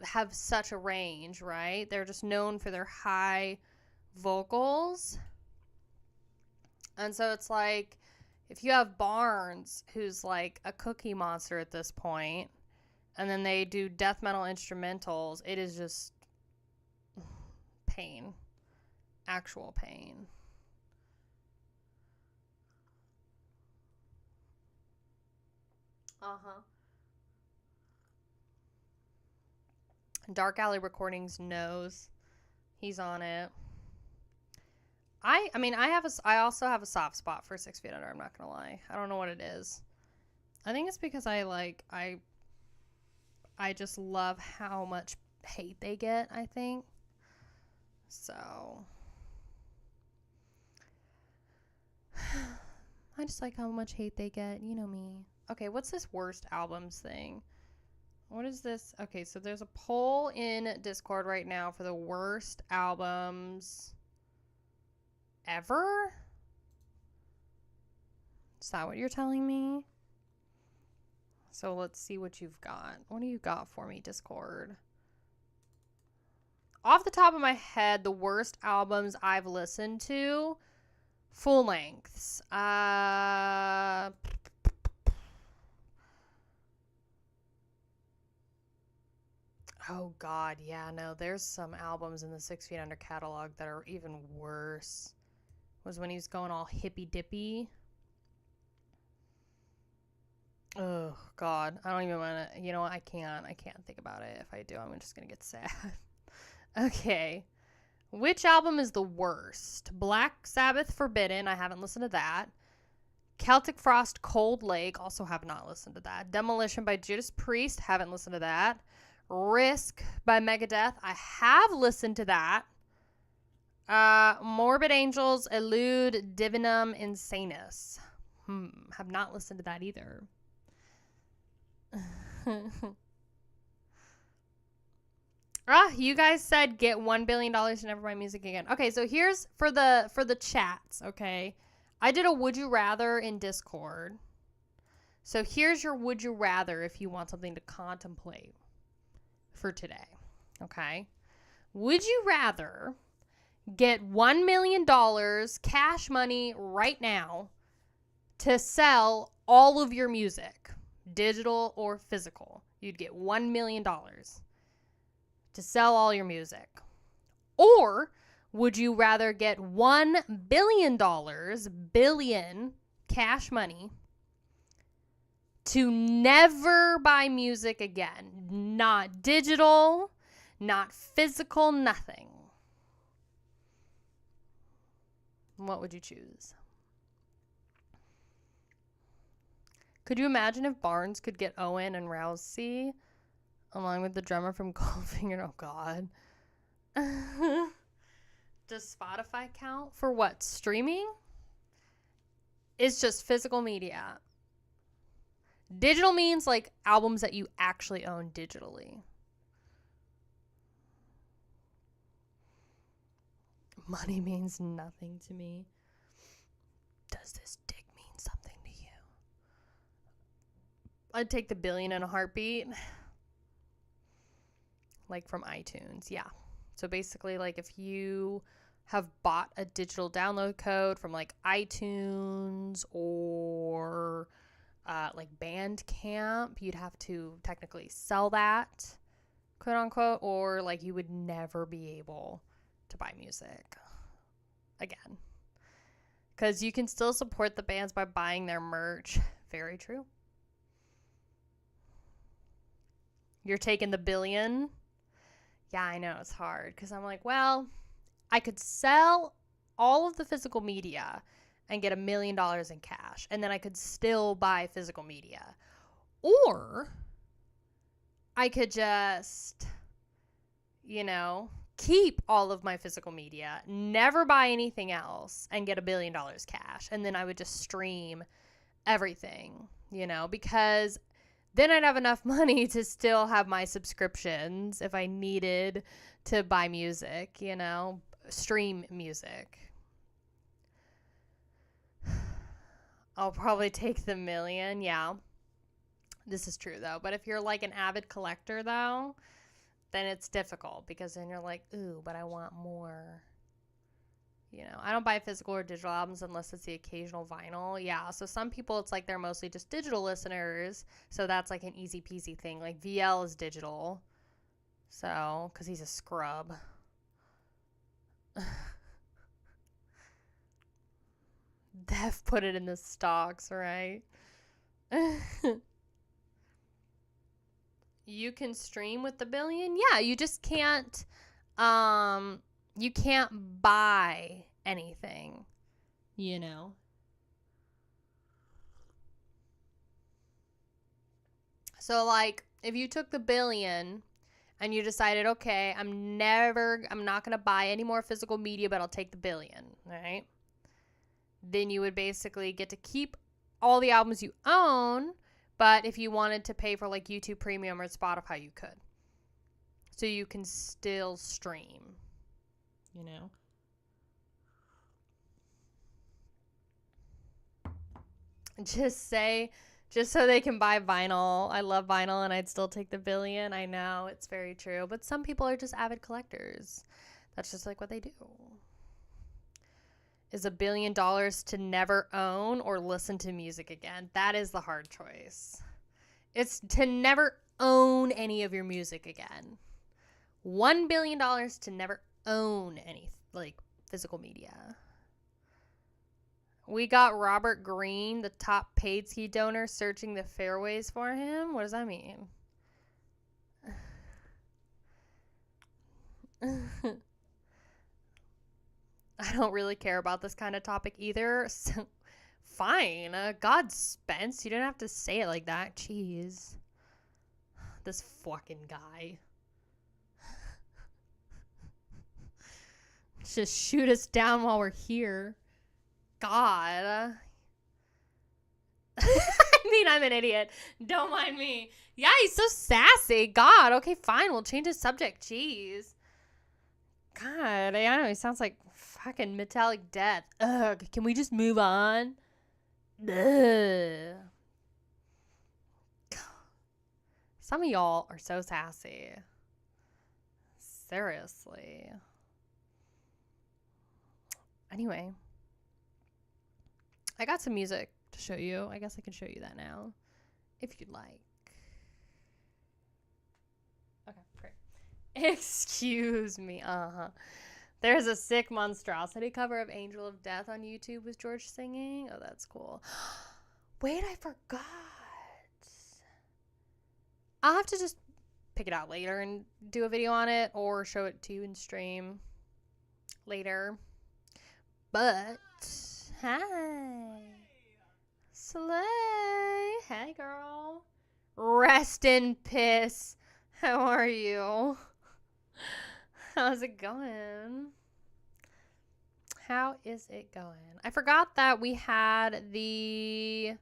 have such a range, right? They're just known for their high vocals. And so it's like, if you have Barnes, who's like a cookie monster at this point, and then they do death metal instrumentals, it is just pain. Actual pain. Uh-huh. Dark Alley Recordings knows. He's on it. I also have a soft spot for 6 Feet Under, I'm not gonna lie. I don't know what it is. I think it's because I just love how much hate they get, I think. So I just like how much hate they get. You know me. Okay, what's this worst albums thing? What is this? Okay, so there's a poll in Discord right now for the worst albums ever. Is that what you're telling me? So let's see what you've got. What do you got for me, Discord? Off the top of my head, the worst albums I've listened to, full lengths. Oh God, yeah, no, there's some albums in the 6 Feet Under catalog that are even worse. Was when he was going all hippy dippy. Oh God, I don't even want to. You know, I can't think about it. If I do, I'm just gonna get sad. Okay, which album is the worst? Black Sabbath Forbidden. I haven't listened to that. Celtic Frost Cold Lake. Also have not listened to that. Demolition by Judas Priest. Haven't listened to that. Risk by Megadeth. I have listened to that. Morbid Angels Elude Divinum Insanus. Have not listened to that either. You guys said get $1 billion and never buy music again. Okay, so here's for the chats, okay? I did a would you rather in Discord. So here's your would you rather if you want something to contemplate for today, okay? Would you rather get $1 million cash money right now to sell all of your music, digital or physical? You'd get $1 million to sell all your music. Or would you rather get $1 billion cash money to never buy music again? Not digital, not physical, nothing. What would you choose? Could you imagine if Barnes could get Owen and Rousey along with the drummer from Goldfinger? Oh, God. Does Spotify count for what? Streaming? It's just physical media. Digital means like albums that you actually own digitally. Money means nothing to me. Does this dick mean something to you? I'd take the billion in a heartbeat. Like from iTunes, yeah. So basically, like if you have bought a digital download code from like iTunes or like Bandcamp, you'd have to technically sell that, quote unquote, or like you would never be able to buy music again. Because you can still support the bands by buying their merch. Very true. You're taking the billion? Yeah, I know, it's hard. Because I'm like, well, I could sell all of the physical media and get $1 million in cash. And then I could still buy physical media. Or I could just, keep all of my physical media, never buy anything else, and get $1 billion cash. And then I would just stream everything, because then I'd have enough money to still have my subscriptions if I needed to buy music, stream music. I'll probably take the $1 million, yeah. This is true, though. But if you're like an avid collector, though, then it's difficult because then you're like, ooh, but I want more. I don't buy physical or digital albums unless it's the occasional vinyl. Yeah, so some people, it's like they're mostly just digital listeners. So that's like an easy peasy thing. Like VL is digital. So, because he's a scrub. Def put it in the stocks, right? You can stream with the billion? Yeah, you just can't you can't buy anything, So like if you took the billion and you decided, okay, I'm not going to buy any more physical media, but I'll take the billion, right? Then you would basically get to keep all the albums you own, But if you wanted to pay for like YouTube Premium or Spotify, you could. So you can still stream, you know? Just so they can buy vinyl. I love vinyl and I'd still take the billion. I know, it's very true. But some people are just avid collectors. That's just like what they do. Is $1 billion to never own or listen to music again? That is the hard choice. It's to never own any of your music again. $1 billion to never own any like physical media. We got Robert Greene, the top paid ski donor, searching the fairways for him. What does that mean? I don't really care about this kind of topic either. So, fine. God, Spence. You didn't have to say it like that. Jeez. This fucking guy. Just shoot us down while we're here. God. I mean, I'm an idiot. Don't mind me. Yeah, he's so sassy. God. Okay, fine. We'll change the subject. Jeez. God, I know. He sounds like fucking metallic death. Ugh. Can we just move on? Ugh. Some of y'all are so sassy. Seriously. Anyway. I got some music to show you. I guess I can show you that now, if you'd like. Okay, great. Excuse me. There's a sick monstrosity cover of Angel of Death on YouTube with George singing. Oh, that's cool. Wait, I forgot. I'll have to just pick it out later and do a video on it or show it to you in stream later. But... Hi. Slay. Hey, girl. Rest in piss. How are you? How's it going? How is it going? I forgot that we had the...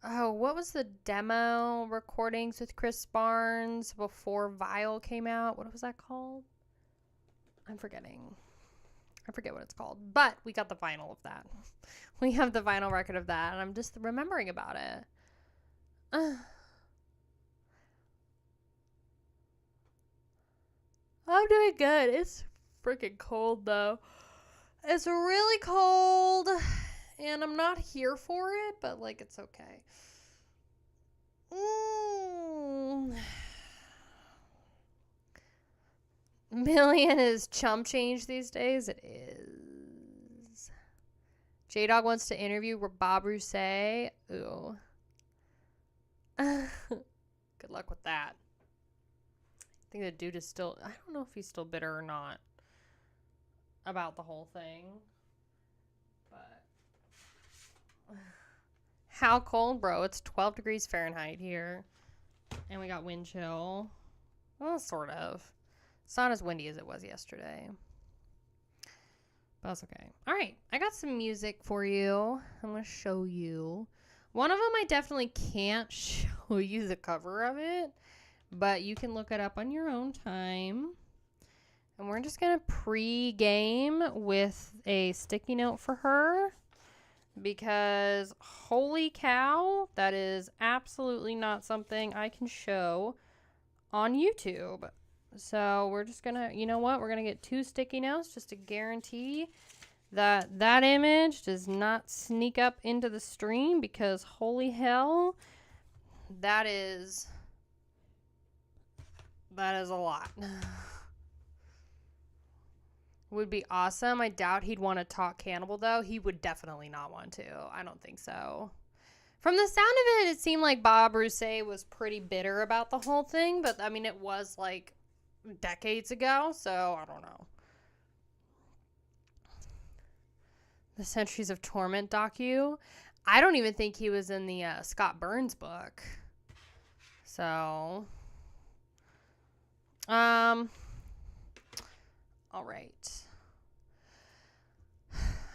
Oh, what was the demo recordings with Chris Barnes before Vile came out? What was that called? I'm forgetting. I forget what it's called, but we got the vinyl of that. We have the vinyl record of that, and I'm just remembering about it. I'm doing good. It's freaking cold, though. It's really cold, and I'm not here for it, but, like, it's okay. Million is chump change these days. It is. J-Dog wants to interview Bob Rousset. Ooh. Good luck with that. I think the dude is still... I don't know if he's still bitter or not about the whole thing. But... How cold, bro? It's 12 degrees Fahrenheit here. And we got wind chill. Well, sort of. It's not as windy as it was yesterday. But that's okay. All right. I got some music for you. I'm going to show you. One of them I definitely can't show you the cover of it. But you can look it up on your own time. And we're just going to pre-game with a sticky note for her. Because holy cow, that is absolutely not something I can show on YouTube. So we're just going to, you know what? We're going to get 2 sticky notes just to guarantee that that image does not sneak up into the stream, because holy hell, that is a lot. Would be awesome. I doubt he'd want to talk Cannibal, though. He would definitely not want to. I don't think so. From the sound of it, it seemed like Bob Rousset was pretty bitter about the whole thing. But, I mean, it was, like, decades ago. So, I don't know. The Centuries of Torment docu. I don't even think he was in the Scott Burns book. So, all right.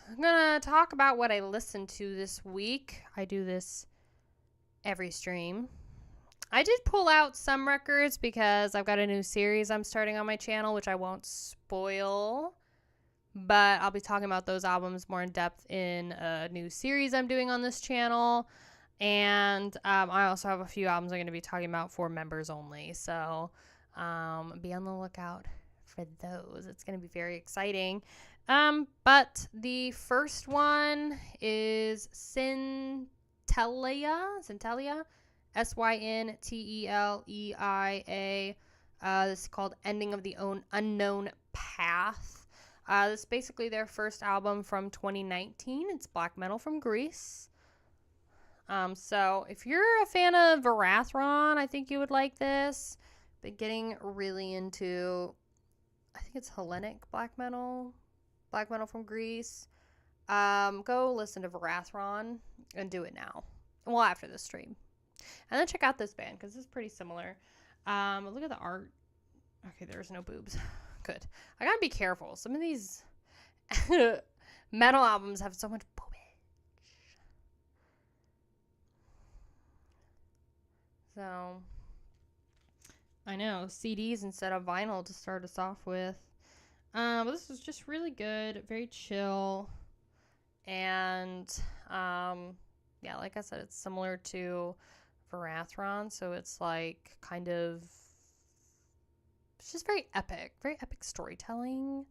I'm going to talk about what I listened to this week. I do this every stream. I did pull out some records because I've got a new series I'm starting on my channel, which I won't spoil. But I'll be talking about those albums more in depth in a new series I'm doing on this channel. And I also have a few albums I'm going to be talking about for members only. So be on the lookout for those. It's going to be very exciting. But the first one is Syntelia. Syntelia. This is called Ending of the Unknown Path. This is basically their first album from 2019. It's black metal from Greece. So if you're a fan of Varathron, I think you would like this. Been getting really into, I think it's Hellenic black metal from Greece. Go listen to Varathron and do it now. Well, after this stream. And then check out this band because it's pretty similar. Look at the art. Okay, there's no boobs. Good. I gotta be careful. Some of these metal albums have so much boobage. So, I know. CDs instead of vinyl to start us off with. But this is just really good. Very chill. And, yeah, like I said, it's similar to Varathron. So it's like kind of... It's just very epic storytelling.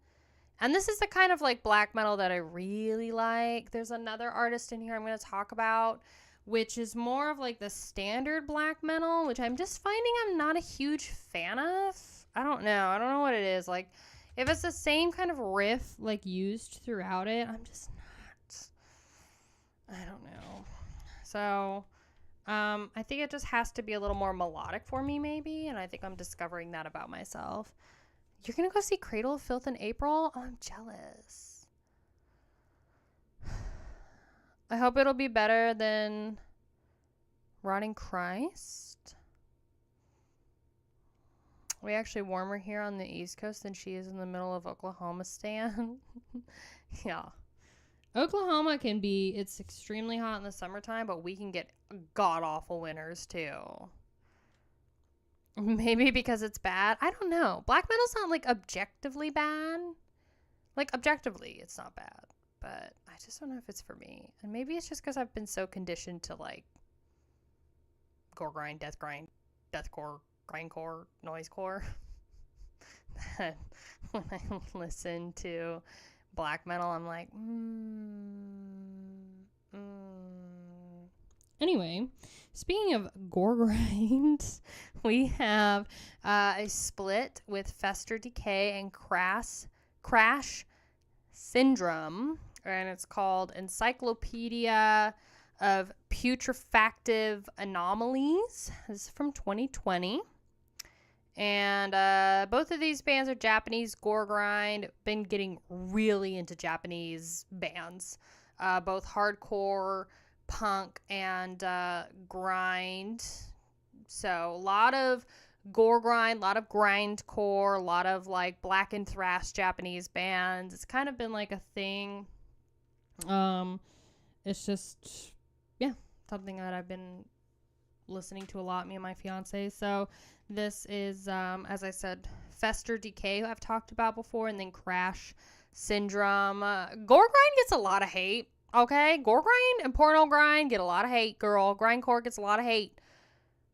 And this is the kind of like black metal that I really like. There's another artist in here I'm going to talk about, which is more of like the standard black metal, which I'm just finding I'm not a huge fan of. I don't know what it is. Like, if it's the same kind of riff like used throughout it, I'm just not. I don't know. So, I think it just has to be a little more melodic for me, maybe, and I think I'm discovering that about myself. You're gonna go see Cradle of Filth in April? Oh, I'm jealous. I hope it'll be better than Rotting Christ. We actually warmer here on the East Coast than she is in the middle of Oklahoma, Stan. Yeah. Oklahoma can be, it's extremely hot in the summertime, but we can get god-awful winters, too. Maybe because it's bad. I don't know. Black metal's not, like, objectively bad. Like, objectively, it's not bad. But I just don't know if it's for me. And maybe it's just because I've been so conditioned to, like, gore grind, deathcore, grindcore, noisecore. That when I listen to black metal, I'm like, Anyway, speaking of gore grind, we have a split with Fester Decay and Crash Syndrome, and it's called Encyclopedia of Putrefactive Anomalies. This is from 2020. And both of these bands are Japanese gore grind. Been getting really into Japanese bands. Both hardcore, punk, and grind. So a lot of gore grind, a lot of grindcore, a lot of like black and thrash Japanese bands. It's kind of been like a thing. It's just, yeah, something that I've been listening to a lot, me and my fiance. So this is, as I said, Fester Decay, who I've talked about before, and then Crash Syndrome. Gore grind gets a lot of hate, okay? Gore grind and porno grind get a lot of hate, girl. Grindcore gets a lot of hate.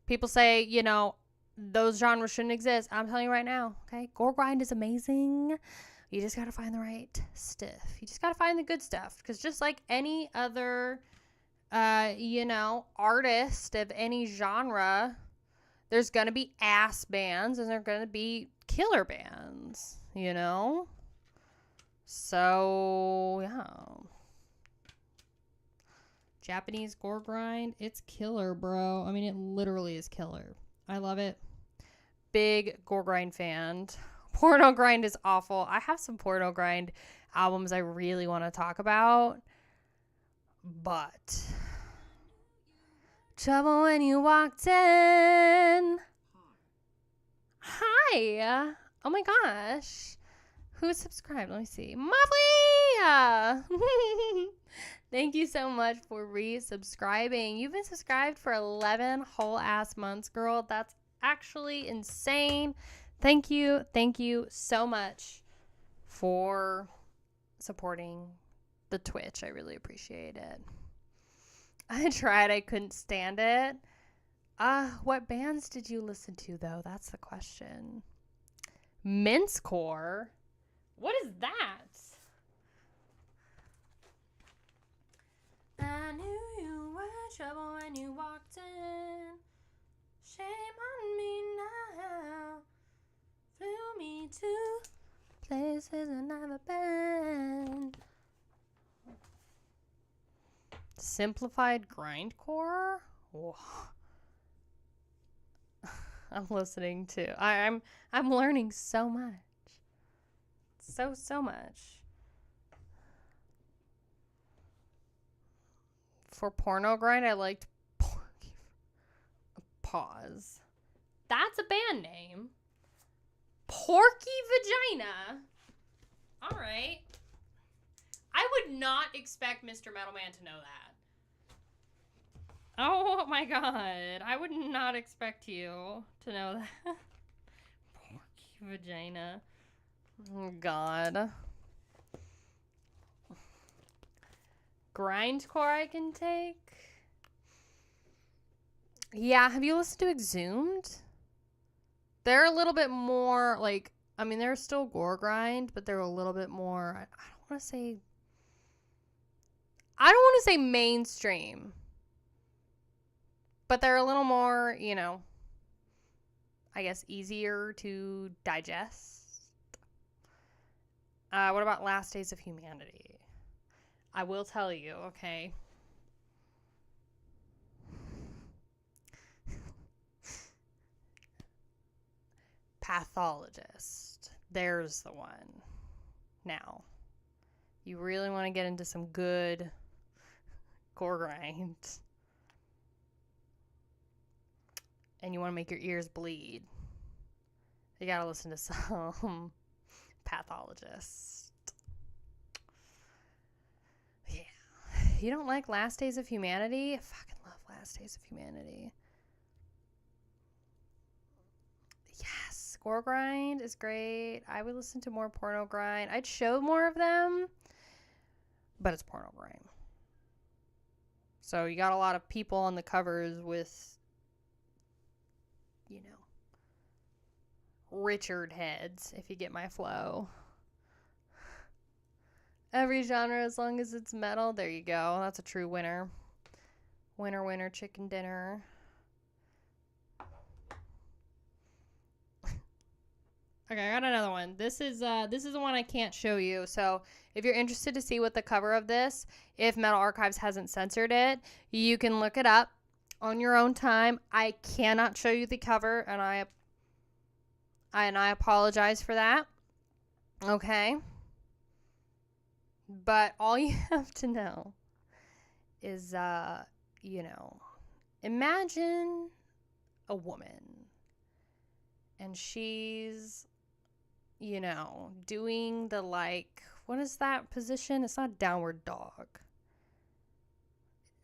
People say, you know, those genres shouldn't exist. I'm telling you right now, okay? Gore grind is amazing. You just gotta find the right stuff. You just gotta find the good stuff. Because just like any other, you know, artist of any genre, there's going to be ass bands and there's going to be killer bands, you know? So, yeah. Japanese gore grind, it's killer, bro. I mean, it literally is killer. I love it. Big gore grind fan. Porno grind is awful. I have some porno grind albums I really want to talk about. But trouble when you walked in. Hi. Oh my gosh. Who's subscribed? Let me see. Muffly. Thank you so much for resubscribing. You've been subscribed for 11 whole ass months, girl. That's actually insane. Thank you. Thank you so much for supporting the Twitch. I really appreciate it. I tried. I couldn't stand it. What bands did you listen to, though? That's the question. Mincecore? What is that? I knew you were trouble when you walked in. Shame on me now. Flew me to places I've never been. Simplified grindcore? Whoa. I'm listening to. I'm learning so much. So much. For porno grind, I liked Pause. That's a band name. Porky Vagina. All right. I would not expect Mr. Metalman to know that. Oh my god. I would not expect you to know that. Porky Vagina. Oh god. Grindcore I can take. Yeah, have you listened to Exhumed? They're a little bit more like, I mean, they're still gore grind, but they're a little bit more, I don't want to say mainstream, but they're a little more, you know, I guess easier to digest. What about Last Days of Humanity? I will tell you, okay. Pathologist. There's the one. Now, you really want to get into some good gore grind. And you want to make your ears bleed. You gotta listen to some Pathologist. Yeah. You don't like Last Days of Humanity? I fucking love Last Days of Humanity. Yes, gore grind is great. I would listen to more porno grind. I'd show more of them, but it's porno grind. So you got a lot of people on the covers with, you know, Richard heads, if you get my flow. Every genre as long as it's metal. There you go. That's a true winner. Winner, winner, chicken dinner. Okay, I got another one. This is the one I can't show you. So if you're interested to see what the cover of this, if Metal Archives hasn't censored it, you can look it up on your own time. I cannot show you the cover, and I apologize for that. Okay. But all you have to know is, you know, imagine a woman and she's, you know, doing the, like, what is that position? It's not downward dog.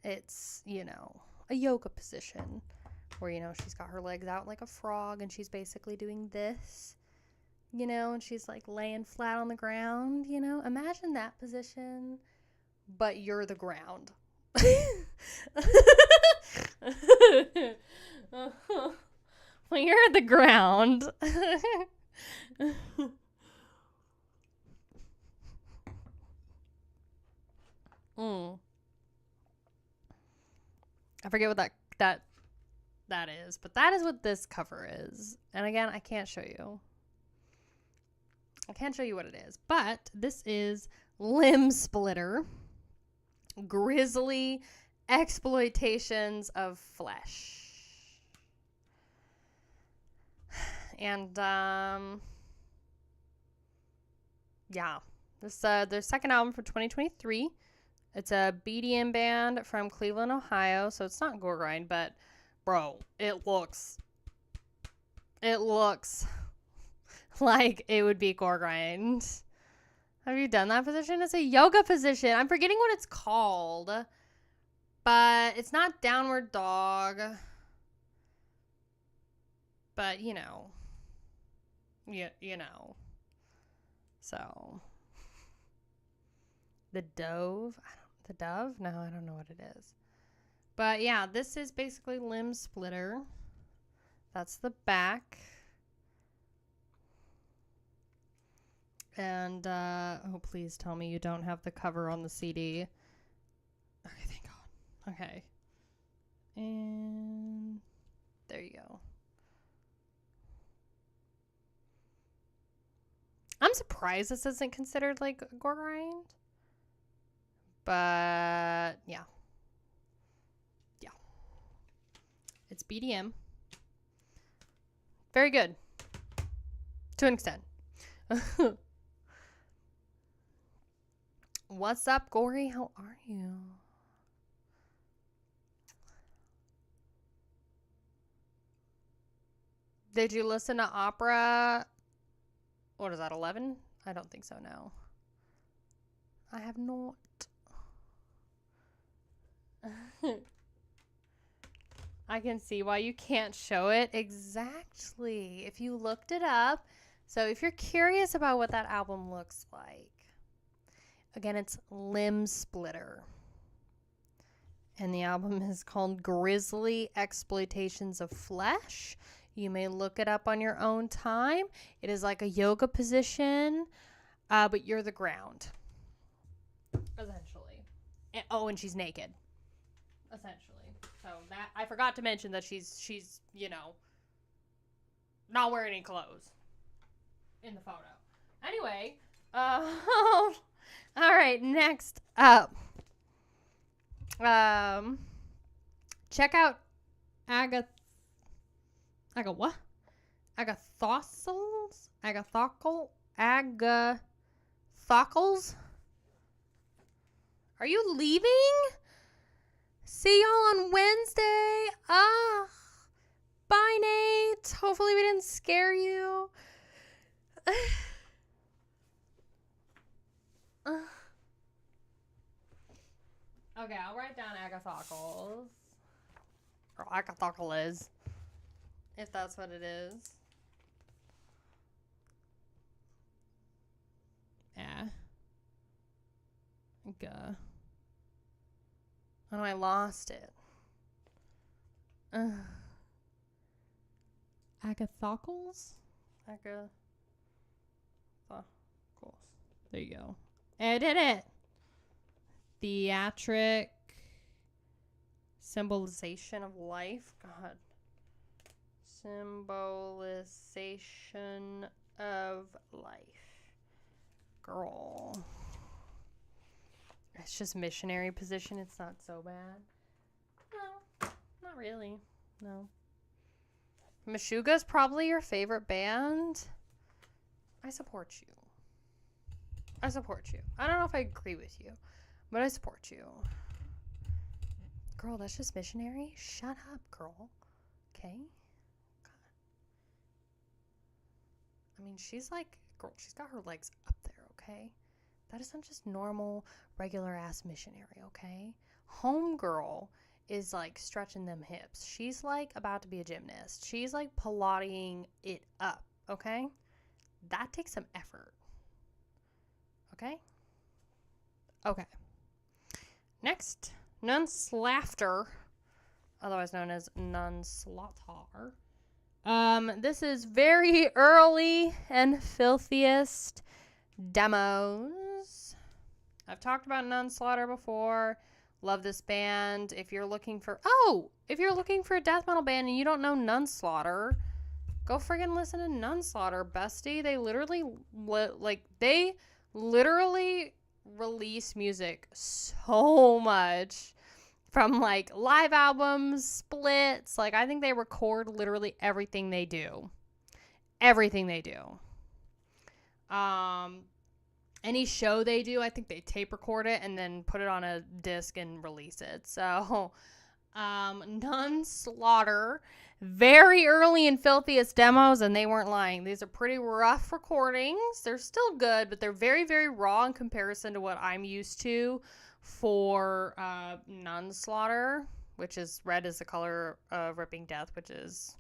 It's, you know, a yoga position where, you know, she's got her legs out like a frog and she's basically doing this, you know, and she's like laying flat on the ground, you know. Imagine that position, but you're the ground. Well, you're the ground. I forget what that is, but that is what this cover is. And again, I can't show you. I can't show you what it is, but this is Limb Splitter, Grisly Exploitations of Flesh. And, yeah, this their second album for 2023. It's a BDM band from Cleveland, Ohio, so it's not gore grind, but, bro, it looks like it would be gore grind. Have you done that position? It's a yoga position. I'm forgetting what it's called. But it's not downward dog. But, you know. You know. So. The dove? The dove? No, I don't know what it is. But, yeah, this is basically limb splitter. That's the back. And, oh, please tell me you don't have the cover on the CD. Okay, thank God. Okay. And there you go. I'm surprised this isn't considered, like, gore grind. But, yeah. Yeah. It's BDM. Very good. To an extent. What's up, Gory? How are you? Did you listen to opera? What is that, 11? I don't think so, no. I have not. I can see why you can't show it. Exactly. If you looked it up. So if you're curious about what that album looks like. Again, it's Limb Splitter. And the album is called Grisly Exploitations of Flesh. You may look it up on your own time. It is like a yoga position, but you're the ground. Essentially. And she's naked. Essentially. So that I forgot to mention that she's, you know, not wearing any clothes in the photo. Anyway, all right, next up. Check out what? Agathocles? Are you leaving? See y'all on Wednesday. Bye, Nate. Hopefully we didn't scare you. Okay, I'll write down Agathocles. Or Agathocles. If that's what it is. Oh, I lost it. Agathocles? Agathocles. There you go. I did it. Theatric symbolization of life. God. Symbolization of life. Girl. It's just missionary position. It's not so bad. No, not really. No. Meshuggah's probably your favorite band. I support you. I don't know if I agree with you, but I support you. Girl, that's just missionary? Shut up, girl. Okay? God. I mean, she's like, girl, she's got her legs up there, okay? That isn't just normal, regular-ass missionary, okay? Homegirl is, like, stretching them hips. She's, like, about to be a gymnast. She's, like, Pilating it up, okay? That takes some effort. Okay? Okay. Next, Nunslaughter, otherwise known as Nunslaughter. This is very early and filthiest demos. I've talked about Nunslaughter before. Love this band. If you're looking for a death metal band and you don't know Nunslaughter, go friggin' listen to Nunslaughter, bestie. They literally release music so much from like live albums, splits. Like I think they record literally everything they do. Any show they do, I think they tape record it and then put it on a disc and release it. So None Slaughter. Very early and filthiest demos, and they weren't lying. These are pretty rough recordings. They're still good, but they're very, very raw in comparison to what I'm used to for None Slaughter, which is Red is the Color of Ripping Death, which is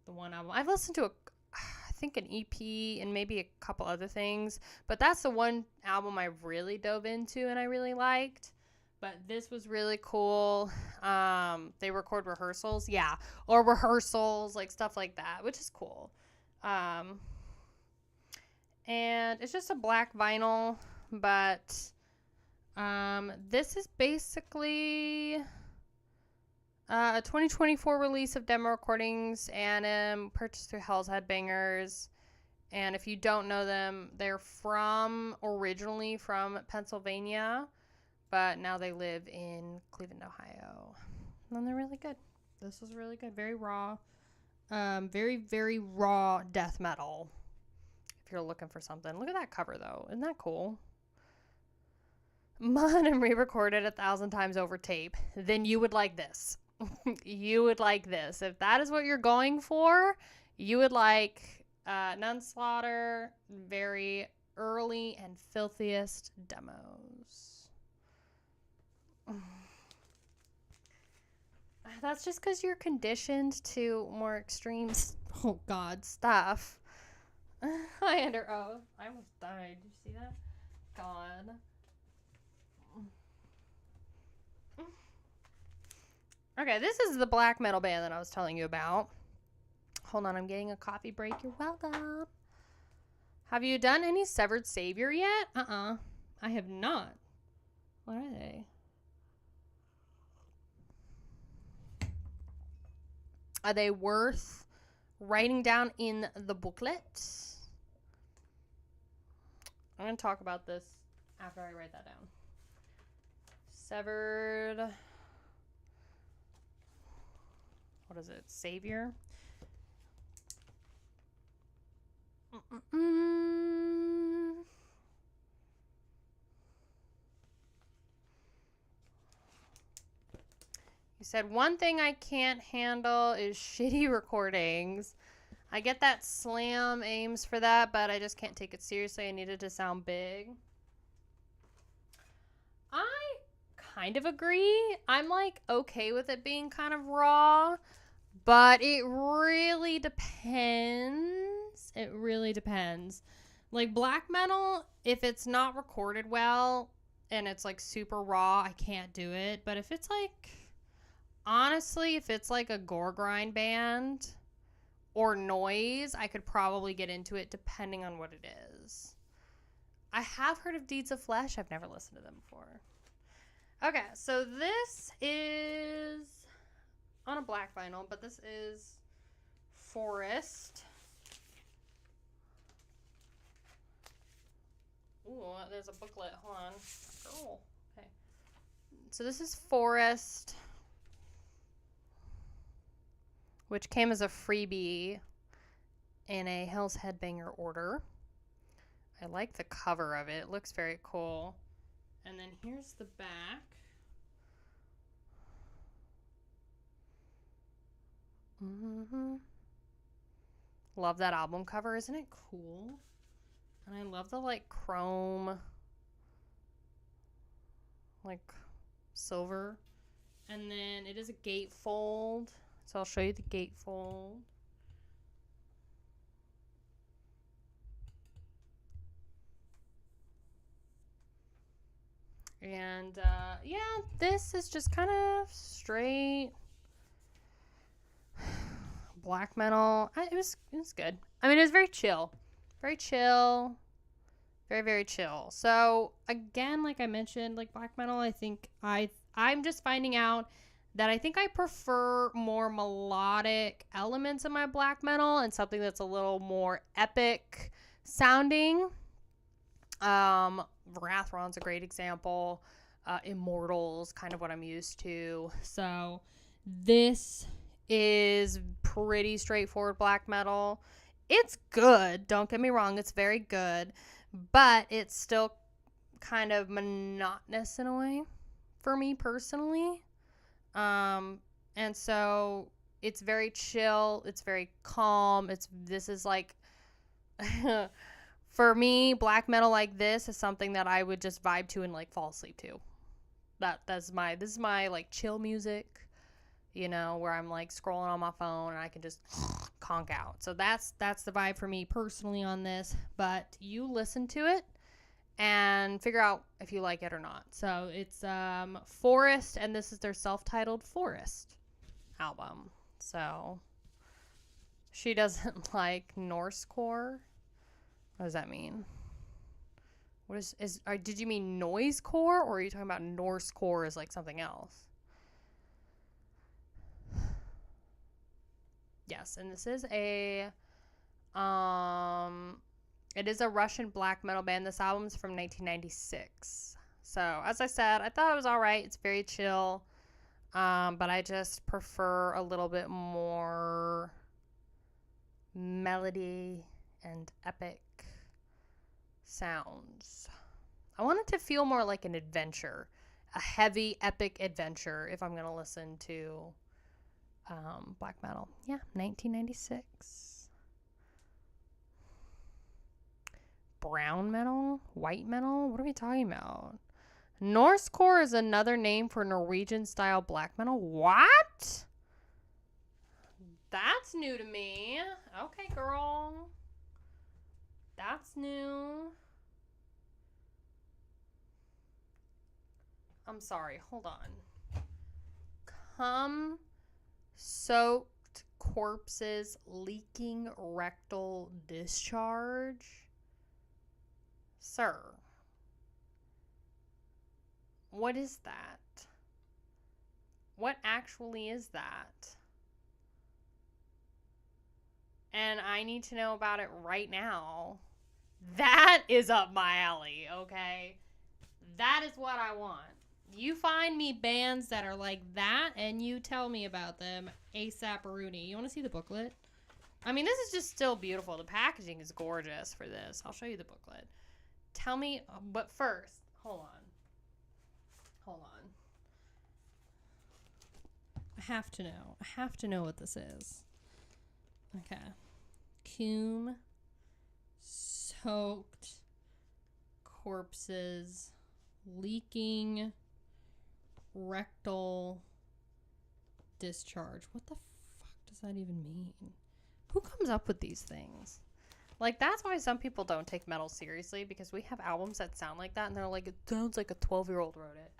the one album. I've listened to I think an EP and maybe a couple other things, but that's the one album I really dove into and I really liked. But this was really cool. They record rehearsals, yeah, or rehearsals, like stuff like that, which is cool. And it's just a black vinyl, but this is basically a 2024 release of demo recordings and purchased through Hell's Headbangers. And if you don't know them, they're originally from Pennsylvania, but now they live in Cleveland, Ohio. And they're really good. This was really good. Very raw. Very, very raw death metal. If you're looking for something. Look at that cover, though. Isn't that cool? Mud and re-recorded 1,000 times over tape. Then you would like this. You would like this. If that is what you're going for, you would like None Slaughter, very early and filthiest demos. That's just because you're conditioned to more extreme, stuff. I almost died. Did you see that? God. Okay, this is the black metal band that I was telling you about. Hold on, I'm getting a coffee break. You're welcome. Have you done any Severed Savior yet? I have not. What are they? Are they worth writing down in the booklet? I'm going to talk about this after I write that down. Severed... What is it? Savior? You said, one thing I can't handle is shitty recordings. I get that Slam aims for that, but I just can't take it seriously. I need it to sound big. I kind of agree. I'm like okay with it being kind of raw, but it really depends. It really depends. Like black metal, if it's not recorded well and it's like super raw, I can't do it. But if it's like, honestly, if it's like a gore grind band or noise, I could probably get into it depending on what it is. I have heard of Deeds of Flesh. I've never listened to them before. Okay, so this is on a black vinyl, but this is Forest. Ooh, there's a booklet. Hold on. Oh, okay. So this is Forest, which came as a freebie in a Hell's Headbanger order. I like the cover of it. It looks very cool. And then here's the back. Love that album cover. Isn't it cool? And I love the like chrome, like silver. And then it is a gatefold. So I'll show you the gatefold. And yeah, this is just kind of straight black metal. It was good. I mean, it was very chill. Very chill. Very, very chill. So again, like I mentioned, like black metal, I think I'm just finding out that I think I prefer more melodic elements in my black metal and something that's a little more epic sounding. Varathron's a great example. Immortals, kind of what I'm used to. So this is pretty straightforward black metal. It's good. Don't get me wrong. It's very good. But it's still kind of monotonous in a way for me personally. And so it's very chill. It's very calm. This is like, for me, black metal like this is something that I would just vibe to and like fall asleep to. This is my like chill music, where I'm like scrolling on my phone and I can just conk out. So that's the vibe for me personally on this. But you listen to it and figure out if you like it or not. So it's Forest, and this is their self-titled Forest album. So she doesn't like Norsecore. What does that mean? Did you mean noisecore, or are you talking about Norsecore as like something else? Yes, and this is it is a Russian black metal band. This album's from 1996. So, as I said, I thought it was all right. It's very chill. But I just prefer a little bit more melody and epic sounds. I want it to feel more like an adventure, a heavy, epic adventure if I'm going to listen to black metal. Yeah, 1996. Brown metal? White metal? What are we talking about? Norsecore is another name for Norwegian-style black metal. What? That's new to me. Okay, girl. That's new. I'm sorry. Hold on. Cum soaked corpses leaking rectal discharge. Sir. What is that? What actually is that? And I need to know about it right now. That is up my alley, okay? That is what I want. You find me bands that are like that, and you tell me about them ASAP Rooney. You want to see the booklet? I mean, this is just still beautiful. The packaging is gorgeous for this. I'll show you the booklet. Tell me, but first, hold on. I have to know. I have to know what this is. Okay. Cum soaked corpses leaking rectal discharge. What the fuck does that even mean? Who comes up with these things? Like, that's why some people don't take metal seriously, because we have albums that sound like that and they're like, it sounds like a 12-year-old wrote it.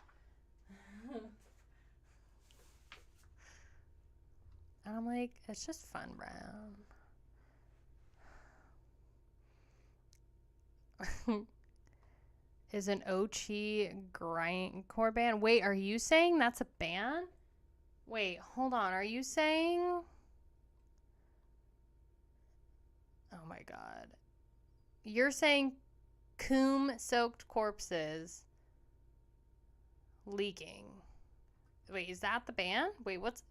And I'm like, it's just fun, Brown. Is an Ochi grindcore band. Wait, are you saying that's a band? Wait, hold on. Are you saying... Oh my god. You're saying cum-soaked corpses leaking. Wait, is that the band? Wait, what's...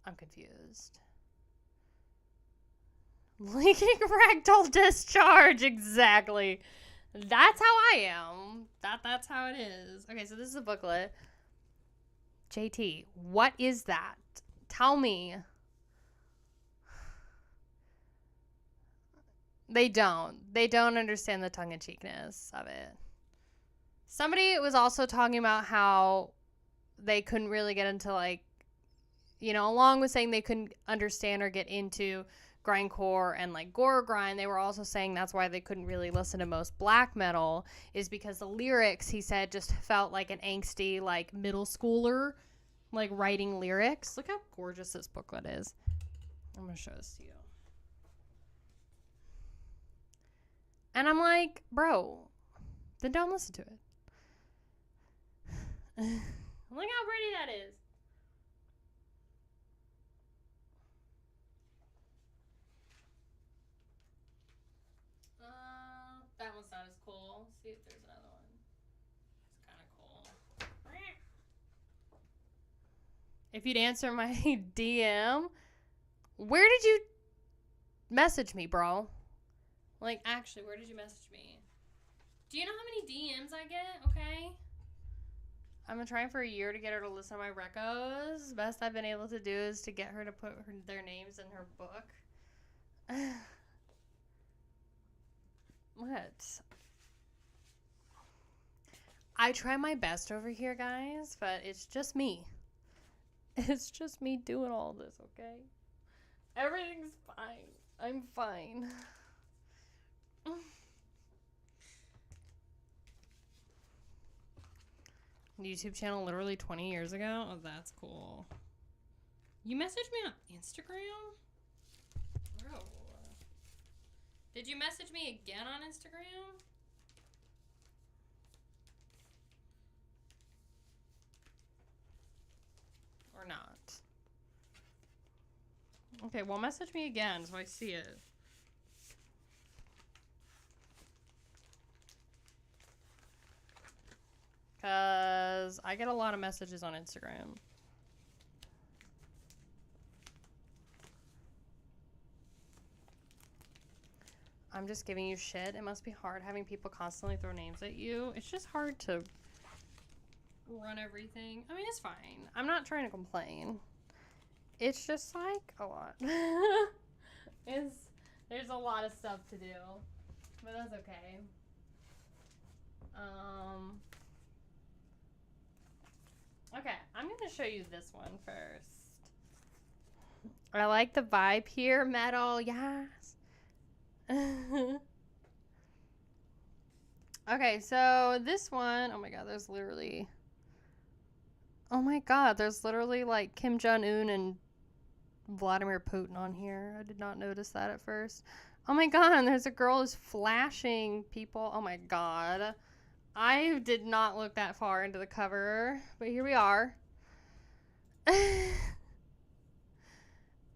I'm confused. Leaking rectal discharge, exactly. That's how I am. That's how it is. Okay, so this is a booklet. JT, what is that? Tell me. They don't understand the tongue-in-cheekness of it. Somebody was also talking about how they couldn't really get into, like, along with saying they couldn't understand or get into grindcore and like gore grind, they were also saying that's why they couldn't really listen to most black metal, is because the lyrics, he said, just felt like an angsty like middle schooler like writing lyrics. Look how gorgeous this booklet is. I'm gonna show this to you. And I'm like, bro, then don't listen to it. Look how pretty that is. That one's not as cool. See if there's another one. It's kind of cool. If you'd answer my DM, where did you message me, bro? Like, actually, where did you message me? Do you know how many DMs I get? Okay. I've been trying for a year to get her to listen to my recos. Best I've been able to do is to get her to put their names in her book. What? I try my best over here, guys, but it's just me. It's just me doing all this, okay? Everything's fine. I'm fine. YouTube channel literally 20 years ago? Oh, that's cool. You messaged me on Instagram? Bro. Did you message me again on Instagram? Or not? Okay, well, message me again so I see it. Because I get a lot of messages on Instagram. I'm just giving you shit. It must be hard having people constantly throw names at you. It's just hard to run everything. I mean, it's fine. I'm not trying to complain. It's just like a lot. There's a lot of stuff to do. But that's okay. Okay, I'm going to show you this one first. I like the vibe here. Metal, yes. Okay, so this one, oh my god, there's literally like Kim Jong-un and Vladimir Putin on here. I did not notice that at first. Oh my god, and there's a girl who's flashing people. Oh my god. I did not look that far into the cover, but here we are. A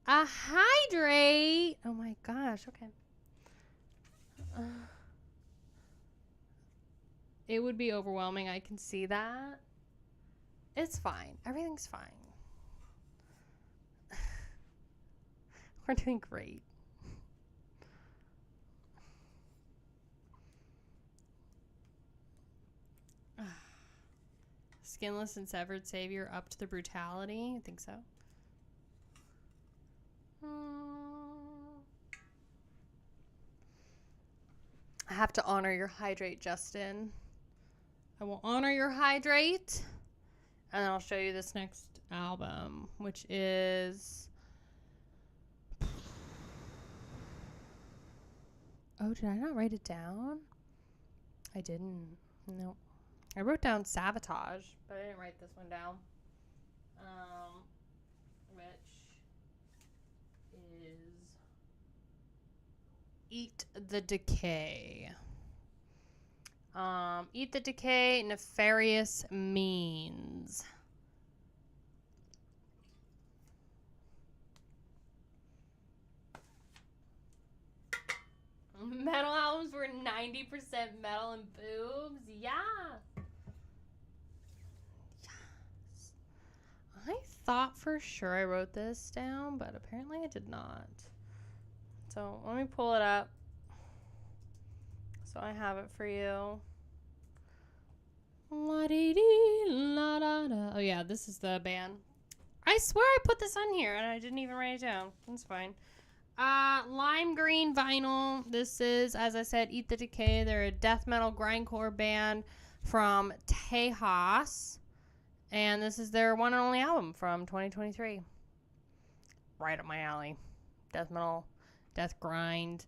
hydrate. Oh my gosh, okay. It would be overwhelming. I can see that. It's fine. Everything's fine. We're doing great. Skinless and severed savior up to the brutality. I think so. I have to honor your hydrate, Justin. I will honor your hydrate. And then I'll show you this next album, which is... Oh, did I not write it down? I didn't. No. I wrote down Sabotage, but I didn't write this one down. Which is Eat the Decay. Eat the Decay, Nefarious Means. Metal albums were 90% metal and boobs. Yeah. Yes. I thought for sure I wrote this down, but apparently I did not. So let me pull it up so I have it for you. Oh yeah, this is the band. I swear I put this on here and I didn't even write it down. That's fine. Lime green vinyl. This is, as I said, Eat the Decay. They're a death metal grindcore band from Tejas. And this is their one and only album from 2023. Right up my alley. Death metal, death grind.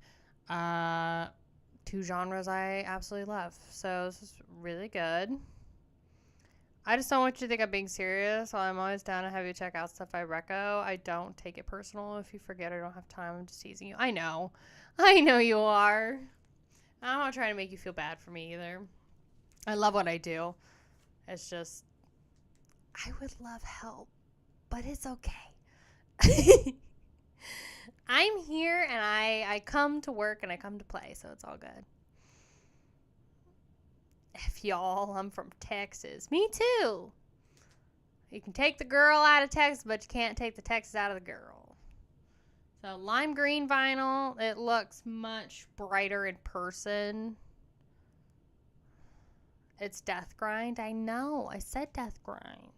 Two genres I absolutely love. So this is really good. I just don't want you to think I'm being serious. While I'm always down to have you check out stuff I reco, I don't take it personal. If you forget I don't have time, I'm just teasing you. I know you are. I'm not trying to make you feel bad for me either. I love what I do. It's just, I would love help, but it's okay. I'm here and I come to work and I come to play, so it's all good. F y'all, I'm from Texas. Me too. You can take the girl out of Texas, but you can't take the Texas out of the girl. So lime green vinyl. It looks much brighter in person. It's Death Grind. I know. I said Death Grind.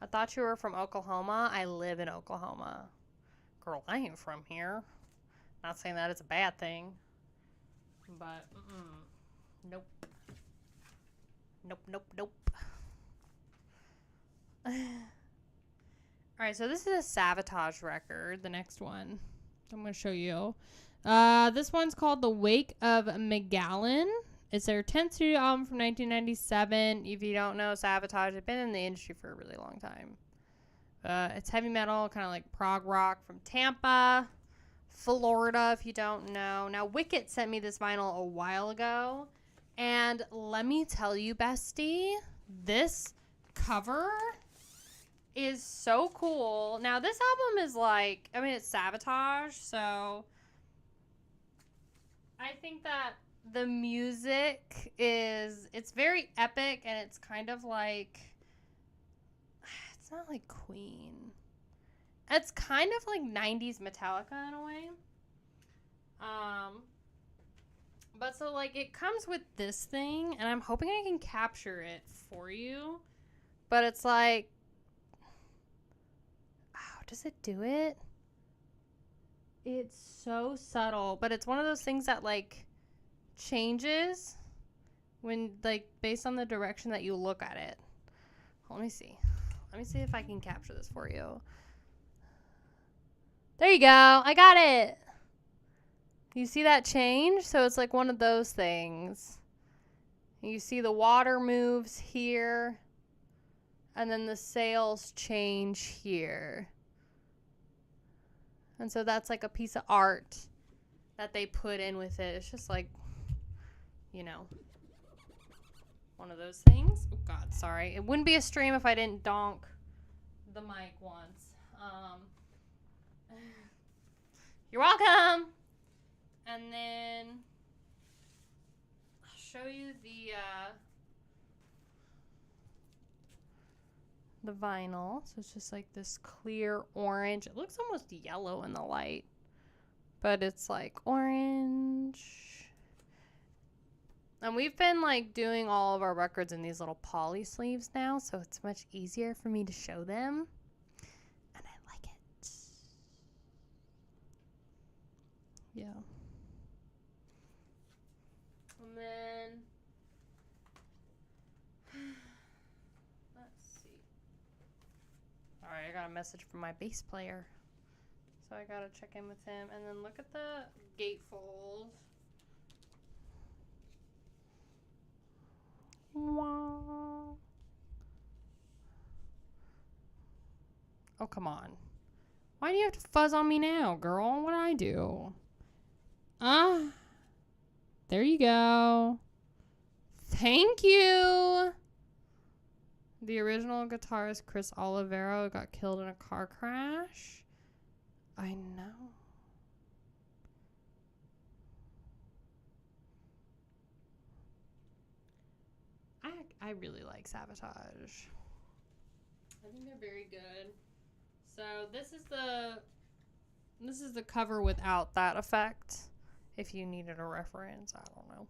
I thought you were from Oklahoma. I live in Oklahoma. Girl, I ain't from here. Not saying that it's a bad thing. But, nope. Nope, nope, nope. Alright, so this is a Savatage record. The next one I'm going to show you. This one's called The Wake of Megalon. It's their 10th studio album from 1997. If you don't know, Savatage have been in the industry for a really long time. It's heavy metal, kind of like prog rock from Tampa, Florida, if you don't know. Now, Wicket sent me this vinyl a while ago. And let me tell you, bestie, this cover is so cool. Now, this album is like, I mean, it's Savatage, so I think that the music it's very epic, and it's kind of like, it's not like Queen. It's kind of like 90s Metallica in a way. But so, like, it comes with this thing, and I'm hoping I can capture it for you. But it's like, oh, does it do it? It's so subtle, but it's one of those things that, like, changes when, like, based on the direction that you look at it. Let me see. Let me see if I can capture this for you. There you go. I got it. You see that change? So it's like one of those things. You see the water moves here, and then the sails change here. And so that's like a piece of art that they put in with it. It's just like, you know, one of those things. Oh, God, sorry. It wouldn't be a stream if I didn't donk the mic once. You're welcome. And then I'll show you the vinyl. So it's just like this clear orange. It looks almost yellow in the light, but it's like orange. And we've been like doing all of our records in these little poly sleeves now, so it's much easier for me to show them. And I like it. Yeah. And then, let's see. Alright, I got a message from my bass player. So I gotta check in with him. And then look at the gatefold. Wow. Oh, come on. Why do you have to fuzz on me now, girl? What did I do? There you go. Thank you. The original guitarist Chris Olivero got killed in a car crash. I know. I really like Savatage. I think they're very good. So this is the cover without that effect. If you needed a reference, I don't know.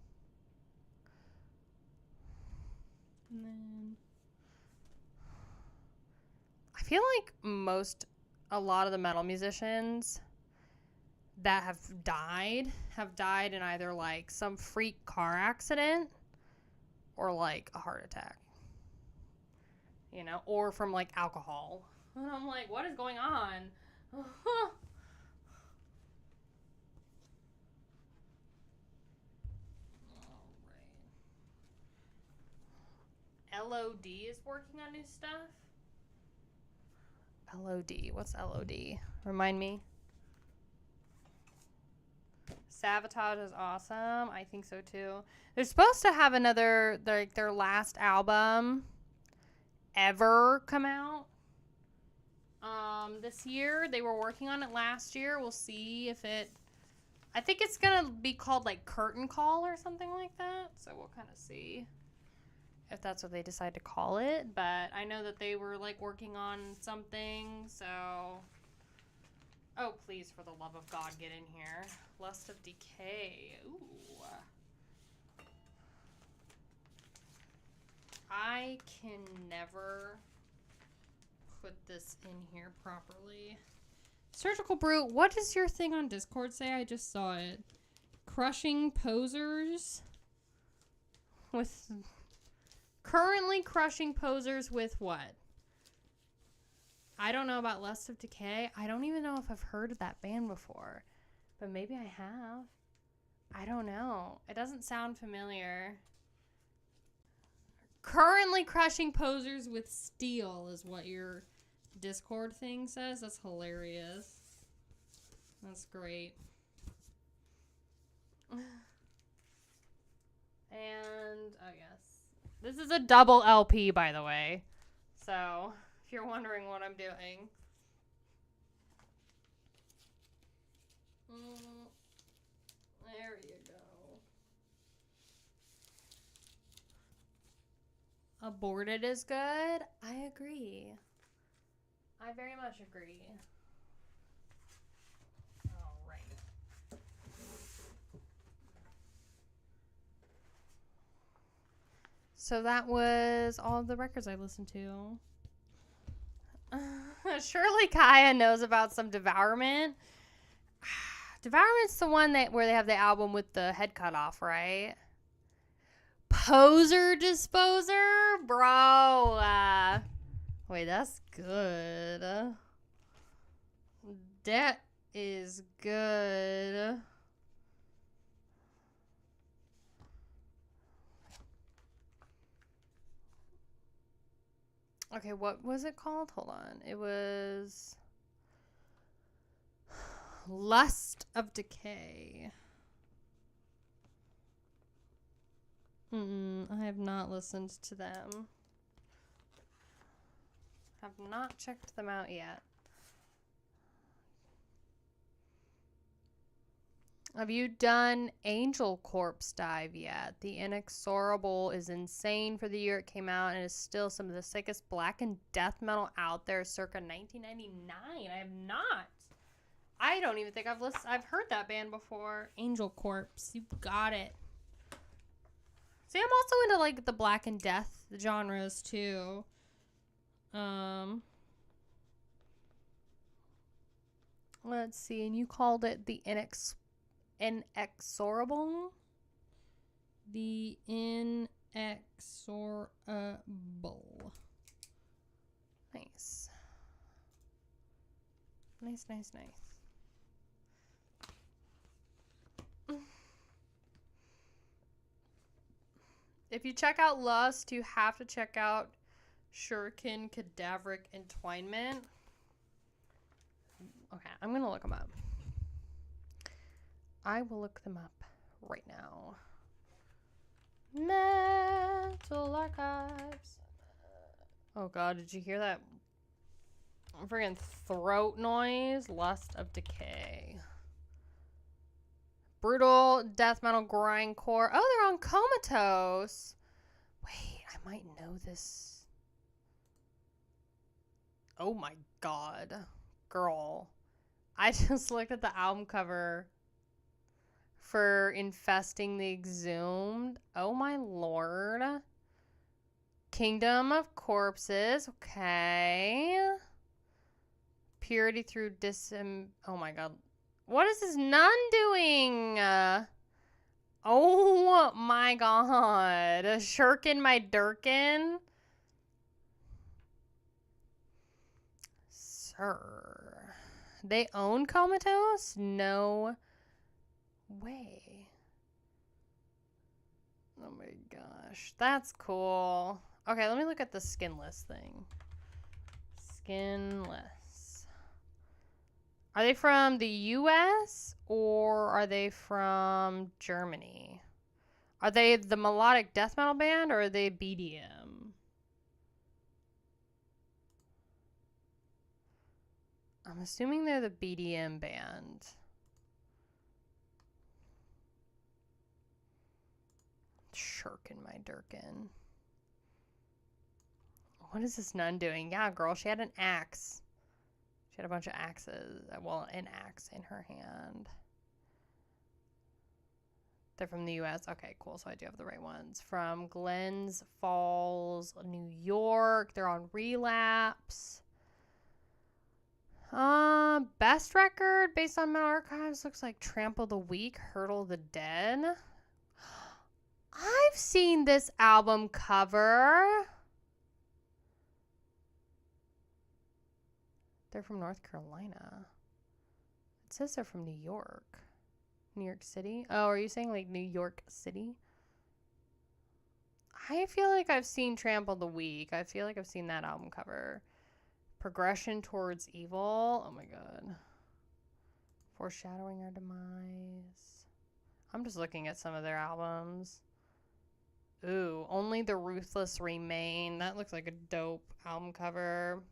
And then I feel like a lot of the metal musicians that have died in either like some freak car accident or like a heart attack, you know, or from like alcohol. And I'm like, what is going on? LOD is working on new stuff. LOD. What's LOD? Remind me. Savatage is awesome. I think so too. They're supposed to have another, their last album ever come out this year. They were working on it last year. We'll see if it, I think it's gonna be called like Curtain Call or something like that. So we'll kind of see if that's what they decide to call it. But I know that they were like working on something. So, oh, please, for the love of God, get in here. Lust of Decay. Ooh. I can never put this in here properly. Surgical Brute, what does your thing on Discord say? I just saw it. Crushing posers with... Currently crushing posers with what? I don't know about Lust of Decay. I don't even know if I've heard of that band before. But maybe I have. I don't know. It doesn't sound familiar. Currently crushing posers with steel is what your Discord thing says. That's hilarious. That's great. And, oh yes. This is a double LP, by the way. So, if you're wondering what I'm doing. There you go. Aborted is good. I agree. I very much agree. All right. So that was all of the records I listened to. Surely Kaya knows about some Devourment. Devourment's the one where they have the album with the head cut off, right? Poser Disposer? Bro. Wait, that's good. That is good. Okay, what was it called? Hold on. It was Lust of Decay. I have not listened to them. Have not checked them out yet. Have you done Angel Corpse Dive yet? The Inexorable is insane for the year it came out and is still some of the sickest black and death metal out there circa 1999. I have not. I don't even think I've heard that band before. Angel Corpse. You got it. See, I'm also into like the black and death genres too. Let's see, and you called it the Inexorable? The Inexorable. Nice. Nice, nice, nice. If you check out Lust, you have to check out Shuriken Cadaveric Entwinement. Okay, I'm going to look them up. I will look them up right now. Metal Archives. Oh god, did you hear that friggin' throat noise? Lust of Decay. Brutal death metal grindcore. Oh, they're on Comatose. Wait, I might know this. Oh my god. Girl. I just looked at the album cover for Infesting the Exhumed. Oh my lord. Kingdom of Corpses. Okay. Purity through oh my god. What is this nun doing? Oh my god. Shirkin my Durkin. Sir. They own Comatose? No way. Oh my gosh. That's cool. Okay, let me look at the Skinless thing. Skinless. Are they from the US or are they from Germany? Are they the melodic death metal band or are they BDM? I'm assuming they're the BDM band. Shirkin my Durkin. What is this nun doing? Yeah, girl, she had an axe. She had a bunch of axes. Well, an axe in her hand. They're from the U.S. Okay, cool. So I do have the right ones. From Glens Falls, New York. They're on Relapse. Best record based on Metal Archives looks like Trample the Weak, Hurdle the Dead. I've seen this album cover. They're from North Carolina. It says they're from New York. New York City? Oh, are you saying like New York City? I feel like I've seen Trample the Weak. I feel like I've seen that album cover. Progression Towards Evil. Oh my god. Foreshadowing Our Demise. I'm just looking at some of their albums. Ooh, Only the Ruthless Remain. That looks like a dope album cover.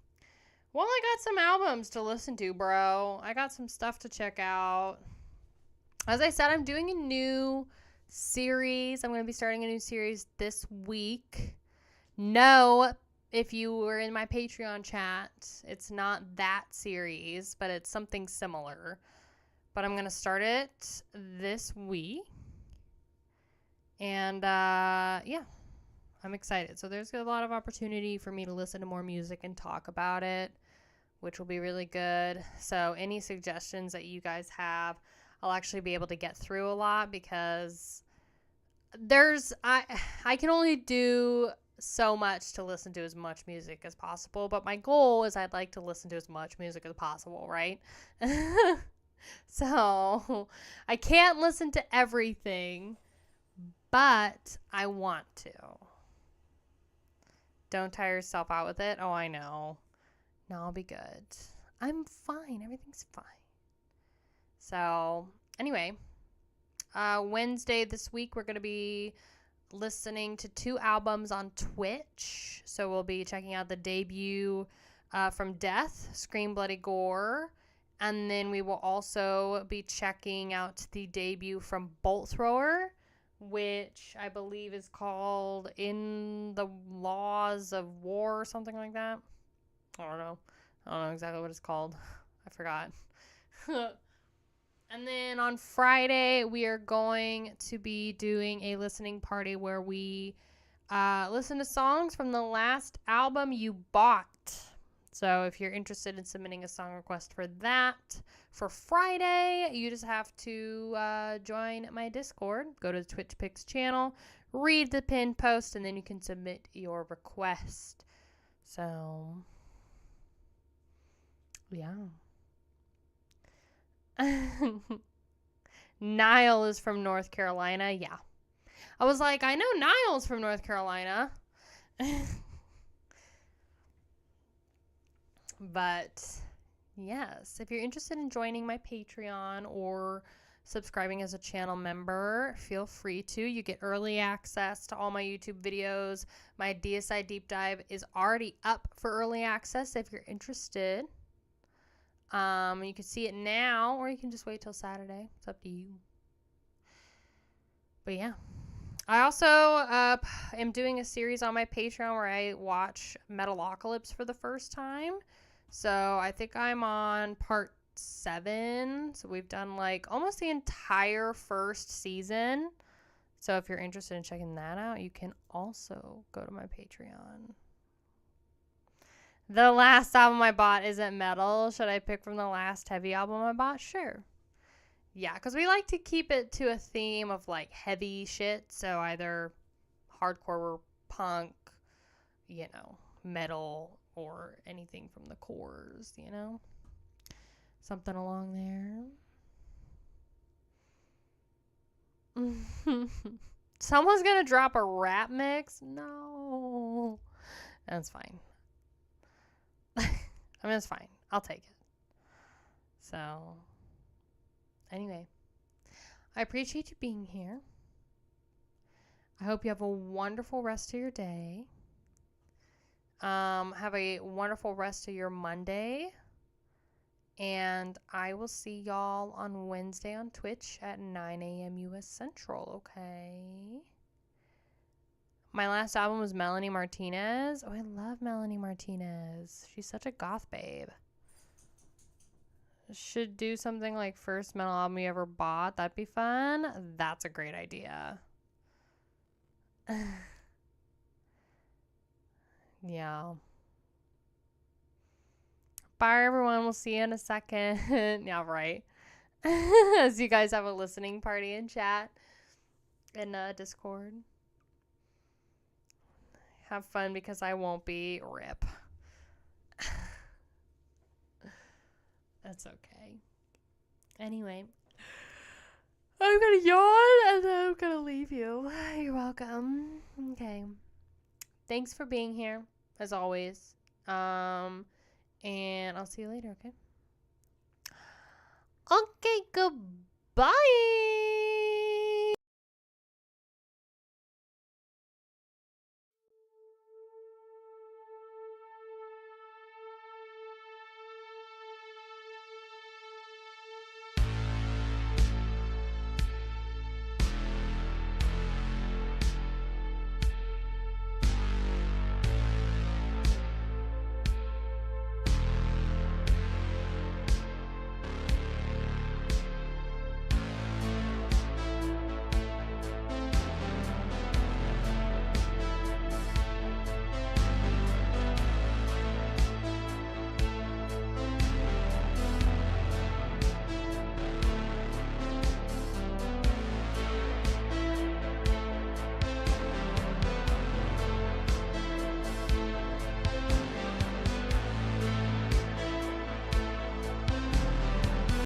Well, I got some albums to listen to, bro. I got some stuff to check out. As I said, I'm doing a new series. I'm going to be starting a new series this week. No, if you were in my Patreon chat, it's not that series, but it's something similar. But I'm going to start it this week. And, yeah, I'm excited. So there's a lot of opportunity for me to listen to more music and talk about it, which will be really good. So any suggestions that you guys have, I'll actually be able to get through a lot because I can only do so much to listen to as much music as possible, but my goal is I'd like to listen to as much music as possible, right? So I can't listen to everything, but I want to. Don't tire yourself out with it. Oh, I know. No, I'll be good. I'm fine. Everything's fine. So, anyway, Wednesday this week, we're going to be listening to 2 albums on Twitch. So, we'll be checking out the debut from Death, Scream Bloody Gore. And then we will also be checking out the debut from Bolt Thrower, which I believe is called In the Laws of War or something like that. I don't know exactly what it's called. I forgot. And then on Friday, we are going to be doing a listening party where we listen to songs from the last album you bought. So if you're interested in submitting a song request for that for Friday, you just have to join my Discord, go to the Twitch Picks channel, read the pinned post, and then you can submit your request. So, yeah. Niall is from North Carolina. Yeah. I was like, I know Niall's from North Carolina. But yes, if you're interested in joining my Patreon or subscribing as a channel member, feel free to. You get early access to all my YouTube videos. My DSI deep dive is already up for early access if you're interested. You can see it now, or you can just wait till Saturday. It's up to you. But yeah. I also am doing a series on my Patreon where I watch Metalocalypse for the first time. So I think I'm on part 7. So we've done like almost the entire first season. So if you're interested in checking that out, you can also go to my Patreon. The last album I bought isn't metal. Should I pick from the last heavy album I bought? Sure. Yeah, because we like to keep it to a theme of like heavy shit. So either hardcore or punk, metal, or anything from the cores, something along there. Someone's gonna drop a rap mix? No. That's fine. I mean, it's fine. I'll take it. So, anyway, I appreciate you being here. I hope you have a wonderful rest of your day. Have a wonderful rest of your Monday. And I will see y'all on Wednesday on Twitch at 9 a.m. U.S. Central, okay? My last album was Melanie Martinez. Oh, I love Melanie Martinez. She's such a goth babe. should do something like first metal album you ever bought. That'd be fun. That's a great idea. Yeah. Bye, everyone. We'll see you in a second. Yeah, right. As you guys have a listening party and chat in Discord. Have fun because I won't be. Rip. That's okay. Anyway, I'm gonna yawn and then I'm gonna leave you. You're welcome. Okay. Thanks for being here, as always. And I'll see you later, okay? Okay, goodbye.